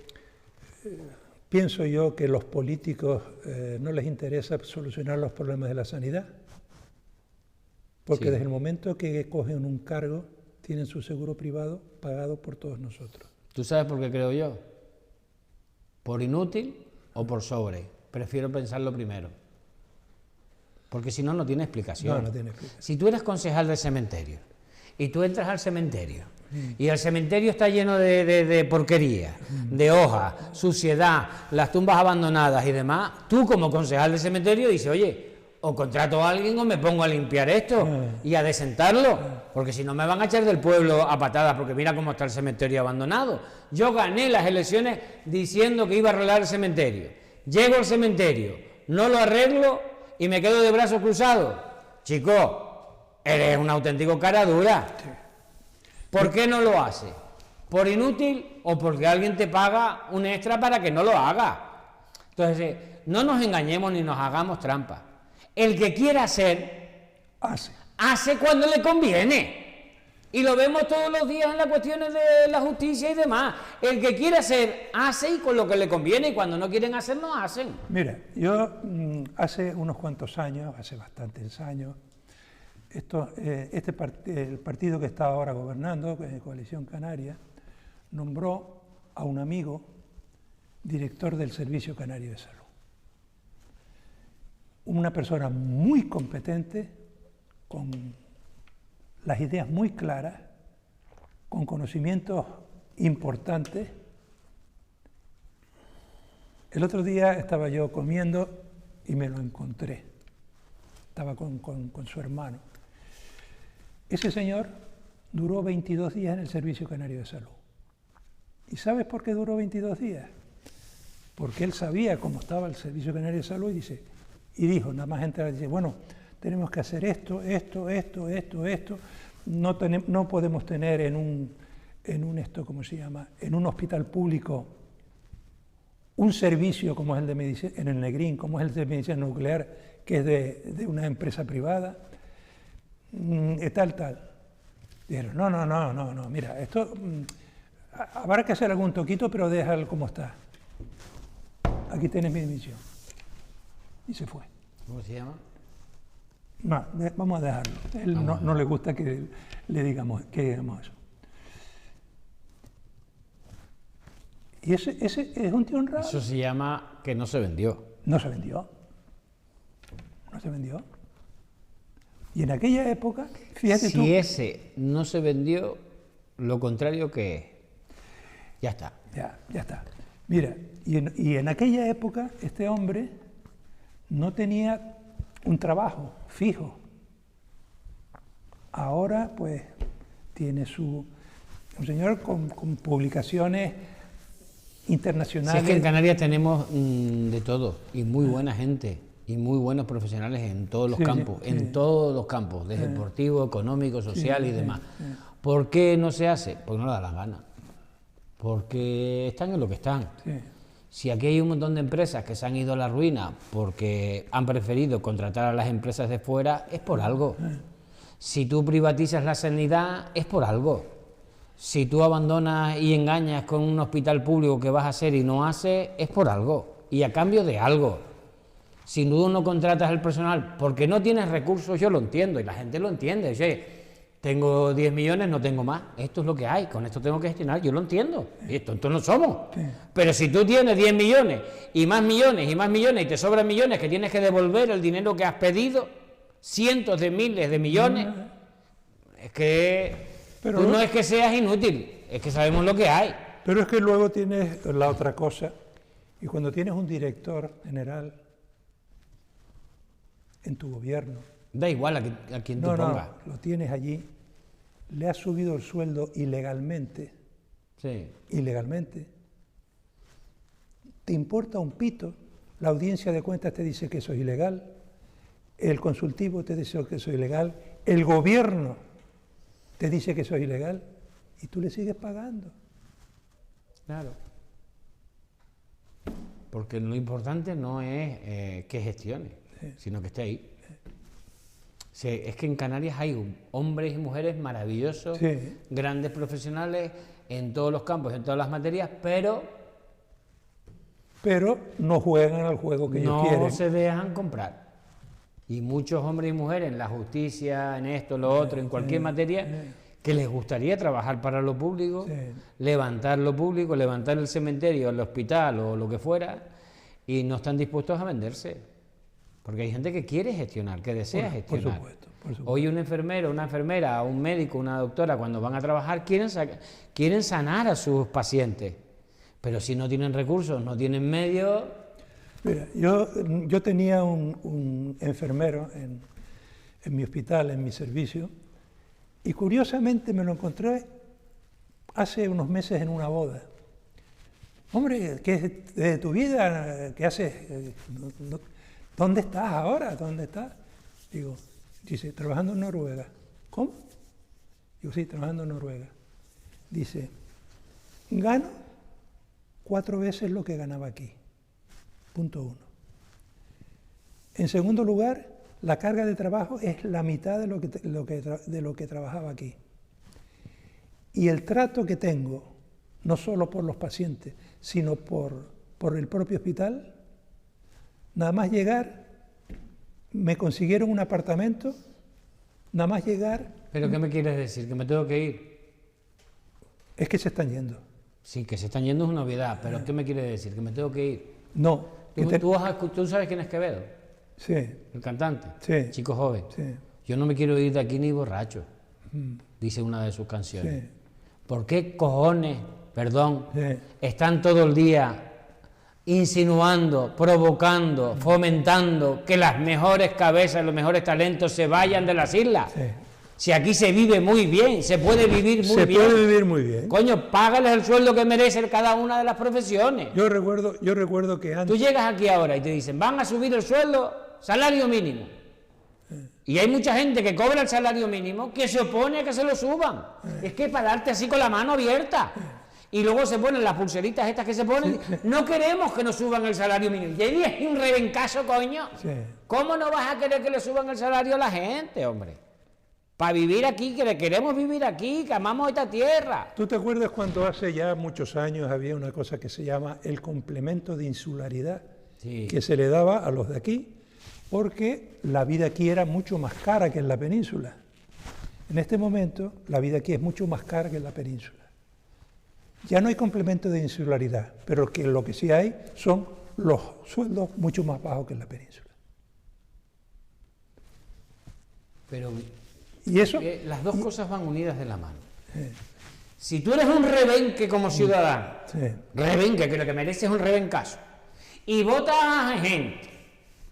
pienso yo que los políticos no les interesa solucionar los problemas de la sanidad, porque desde el momento que cogen un cargo tienen su seguro privado pagado por todos nosotros. ¿Tú sabes por qué creo yo? ¿Por inútil o por sobre? Prefiero pensarlo primero. Porque si no, no tiene explicación. No tiene explicación. Si tú eres concejal del cementerio y tú entras al cementerio y el cementerio está lleno de porquería, de hojas, suciedad, las tumbas abandonadas y demás, tú como concejal del cementerio dices, oye, o contrato a alguien o me pongo a limpiar esto y a desentarlo, porque si no me van a echar del pueblo a patadas, porque mira cómo está el cementerio abandonado. Yo gané las elecciones diciendo que iba a arreglar el cementerio. Llego al cementerio, no lo arreglo y me quedo de brazos cruzados. Chico, eres un auténtico cara dura. ¿Por qué no lo hace? ¿Por inútil o porque alguien te paga un extra para que no lo haga? Entonces, no nos engañemos ni nos hagamos trampa. El que quiera hacer, hace cuando le conviene. Y lo vemos todos los días en las cuestiones de la justicia y demás. El que quiere hacer, hace y con lo que le conviene, y cuando no quieren hacer, no hacen. Mira, yo hace unos cuantos años, hace bastantes años, el partido que está ahora gobernando, Coalición Canaria, nombró a un amigo director del Servicio Canario de Salud. Una persona muy competente, con las ideas muy claras, con conocimientos importantes. El otro día estaba yo comiendo y me lo encontré. Estaba con su hermano. Ese señor duró 22 días en el Servicio Canario de Salud. ¿Y sabes por qué duró 22 días? Porque él sabía cómo estaba el Servicio Canario de Salud y dice, Y dijo, nada más entrar y dice, bueno, tenemos que hacer esto, no podemos tener en un hospital público un servicio como es el de medicina, en el Negrín, como es el de medicina nuclear, que es de una empresa privada, tal. Dijeron, no, mira, esto habrá que hacer algún toquito, pero déjalo como está. Aquí tienes mi dimisión. Y se fue. ¿Cómo se llama? No, vamos a dejarlo. Él no le gusta que le digamos eso. Y ese es un tío honrado. Eso se llama que no se vendió. No se vendió. Y en aquella época, fíjate tú... Si ese no se vendió, lo contrario que es. Ya está. Ya está. Mira, y en aquella época este hombre no tenía un trabajo fijo. Ahora, pues, tiene un señor con publicaciones internacionales. Si es que en Canarias tenemos de todo, y muy buena gente, y muy buenos profesionales en todos los campos, todos los campos, de deportivo, económico, social y demás. ¿Por qué no se hace? Porque no le da la gana. Porque están en lo que están. Si aquí hay un montón de empresas que se han ido a la ruina porque han preferido contratar a las empresas de fuera, es por algo. Si tú privatizas la sanidad, es por algo. Si tú abandonas y engañas con un hospital público que vas a hacer y no haces, es por algo. Y a cambio de algo. Si tú no contratas al personal porque no tienes recursos, yo lo entiendo y la gente lo entiende. Oye, tengo 10 millones, no tengo más. Esto es lo que hay, con esto tengo que gestionar, yo lo entiendo. Y tontos no somos. Pero si tú tienes 10 millones y más millones y te sobran millones que tienes que devolver el dinero que has pedido, cientos de miles de millones, es que tú no es que seas inútil, es que sabemos lo que hay. Pero es que luego tienes la otra cosa, y cuando tienes un director general en tu gobierno, da igual a quien tú pongas. No, lo tienes allí, le has subido el sueldo ilegalmente, te importa un pito, la audiencia de cuentas te dice que eso es ilegal, el consultivo te dice que eso es ilegal, el gobierno te dice que eso es ilegal, y tú le sigues pagando. Claro. Porque lo importante no es que gestione, sino que esté ahí. Es que en Canarias hay hombres y mujeres maravillosos, grandes profesionales en todos los campos, en todas las materias, pero no juegan al juego que ellos quieren. No se dejan comprar. Y muchos hombres y mujeres en la justicia, en esto, lo otro, en cualquier materia, que les gustaría trabajar para lo público, levantar lo público, levantar el cementerio, el hospital o lo que fuera, y no están dispuestos a venderse. Porque hay gente que quiere gestionar, que desea gestionar. Por supuesto. Hoy un enfermero, una enfermera, un médico, una doctora, cuando van a trabajar, quieren sanar a sus pacientes. Pero si no tienen recursos, no tienen medios... Mira, yo tenía un enfermero en mi hospital, en mi servicio, y curiosamente me lo encontré hace unos meses en una boda. Hombre, ¿qué es de tu vida? ¿Qué haces? ¿Dónde estás ahora? ¿Dónde estás? Dice, trabajando en Noruega. ¿Cómo? Digo, sí, trabajando en Noruega. Dice, gano 4 veces lo que ganaba aquí. Punto 1. En segundo lugar, la carga de trabajo es la mitad de lo que trabajaba aquí. Y el trato que tengo, no solo por los pacientes, sino por el propio hospital, nada más llegar, me consiguieron un apartamento, nada más llegar... ¿Pero qué me quieres decir? ¿Que me tengo que ir? Es que se están yendo. Sí, que se están yendo es una obviedad, pero ¿qué me quieres decir? ¿Que me tengo que ir? No. ¿Tú sabes quién es Quevedo? Sí. El cantante. Sí. Chico joven. Sí. Yo no me quiero ir de aquí ni borracho, dice una de sus canciones. Sí. ¿Por qué cojones, perdón, Sí. están todo el día insinuando, provocando, fomentando que las mejores cabezas, los mejores talentos se vayan de las islas? Sí. Si aquí se vive muy bien, se puede vivir muy bien. Se puede vivir muy bien. Coño, págales el sueldo que merecen cada una de las profesiones. Yo recuerdo que antes... Tú llegas aquí ahora y te dicen, van a subir el sueldo salario mínimo. Y hay mucha gente que cobra el salario mínimo que se opone a que se lo suban. Es que para darte así con la mano abierta. Y luego se ponen las pulseritas estas que se ponen. No queremos que nos suban el salario mínimo. Y ahí es un rebencazo, coño. Sí. ¿Cómo no vas a querer que le suban el salario a la gente, hombre? Para vivir aquí, que queremos vivir aquí, que amamos esta tierra. ¿Tú te acuerdas cuando hace ya muchos años había una cosa que se llama el complemento de insularidad? Sí. Que se le daba a los de aquí, porque la vida aquí era mucho más cara que en la península. En este momento, la vida aquí es mucho más cara que en la península. Ya no hay complemento de insularidad, pero lo que sí hay son los sueldos mucho más bajos que en la península. Pero ¿Y eso? las dos cosas van unidas de la mano. Si tú eres un rebenque como ciudadano, rebenque, que lo que mereces es un rebencazo, y votas a gente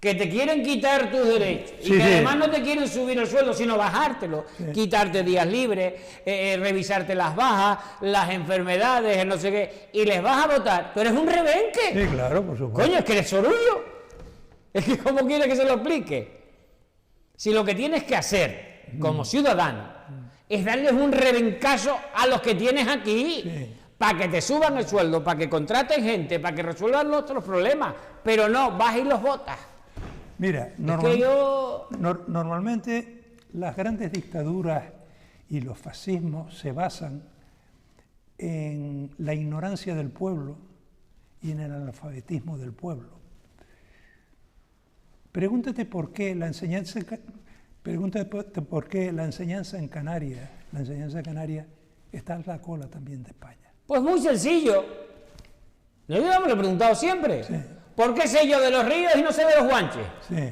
que te quieren quitar tus derechos y que además no te quieren subir el sueldo, sino bajártelo, quitarte días libres, revisarte las bajas, las enfermedades, el no sé qué, y les vas a votar, tú eres un rebenque. Sí, claro, por supuesto. Coño, es que eres sorullo. Es que ¿cómo quieres que se lo explique? Si lo que tienes que hacer como ciudadano es darles un rebencazo a los que tienes aquí, para que te suban el sueldo, para que contraten gente, para que resuelvan nuestros problemas, pero no, vas y los votas. Mira, normalmente las grandes dictaduras y los fascismos se basan en la ignorancia del pueblo y en el analfabetismo del pueblo. Pregúntate por qué la enseñanza en Canarias, está en la cola también de España. Pues muy sencillo. Yo me lo he preguntado siempre. Sí. ¿Por qué sé yo de los ríos y no sé de los guanches? Sí.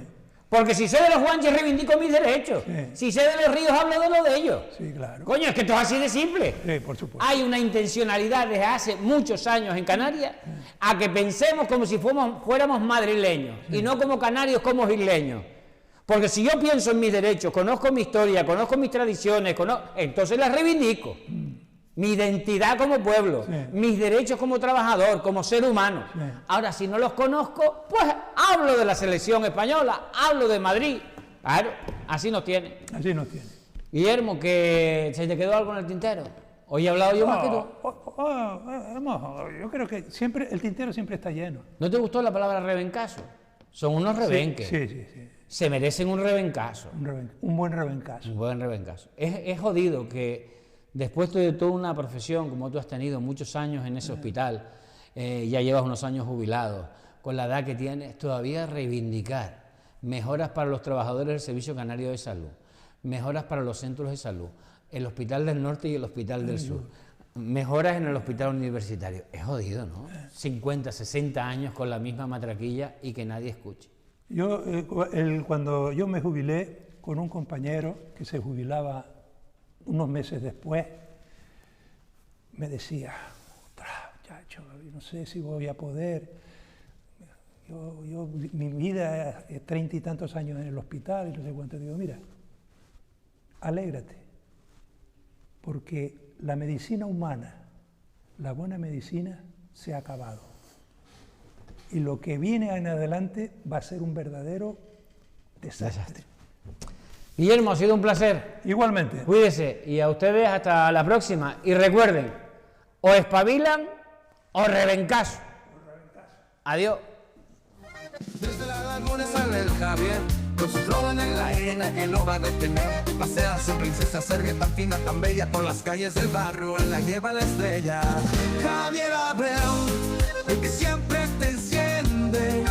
Porque si sé de los guanches reivindico mis derechos. Sí. Si sé de los ríos hablo de lo de ellos. Sí, claro. Coño, es que esto es así de simple. Sí, por supuesto. Hay una intencionalidad desde hace muchos años en Canarias a que pensemos como si fuéramos madrileños y no como canarios, como isleños. Porque si yo pienso en mis derechos, conozco mi historia, conozco mis tradiciones, entonces las reivindico. Mi identidad como pueblo, mis derechos como trabajador, como ser humano. Ahora, si no los conozco, pues hablo de la selección española, hablo de Madrid. Claro, así nos tiene. Así nos tiene. Guillermo, que se te quedó algo en el tintero. Hoy he hablado yo más que tú. Yo creo que siempre el tintero siempre está lleno. ¿No te gustó la palabra rebencazo? Son unos rebenques. Sí. Se merecen un rebencazo. Un buen rebencazo. Un buen rebencazo. Es jodido que después de toda una profesión, como tú has tenido muchos años en ese hospital, ya llevas unos años jubilado, con la edad que tienes, todavía reivindicar mejoras para los trabajadores del Servicio Canario de Salud, mejoras para los centros de salud, el Hospital del Norte y el Hospital del Sur, mejoras en el Hospital Universitario. Es jodido, ¿no? 50, 60 años con la misma matraquilla y que nadie escuche. Cuando yo me jubilé con un compañero que se jubilaba unos meses después, me decía, muchacho, no sé si voy a poder. Mi vida es 30 y tantos años en el hospital y no sé cuánto. Digo, mira, alégrate, porque la medicina humana, la buena medicina, se ha acabado. Y lo que viene en adelante va a ser un verdadero desastre. Guillermo, ha sido un placer. Igualmente. Cuídese y a ustedes hasta la próxima. Y recuerden, o espabilan o rebencazo. Adiós. Desde la laguna sale el Javier, con su trono en la arena que no va a detener. Pasea su princesa serbia tan fina, tan bella, por las calles del barrio, él la lleva la estrella. Javier Abreu, el que siempre te enciende,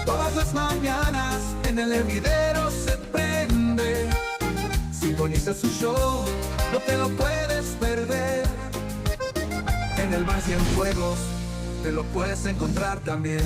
todas las mañanas en el hervidero se prende. Sintoniza su show, no te lo puedes perder. En el Mar Cienfuegos te lo puedes encontrar también.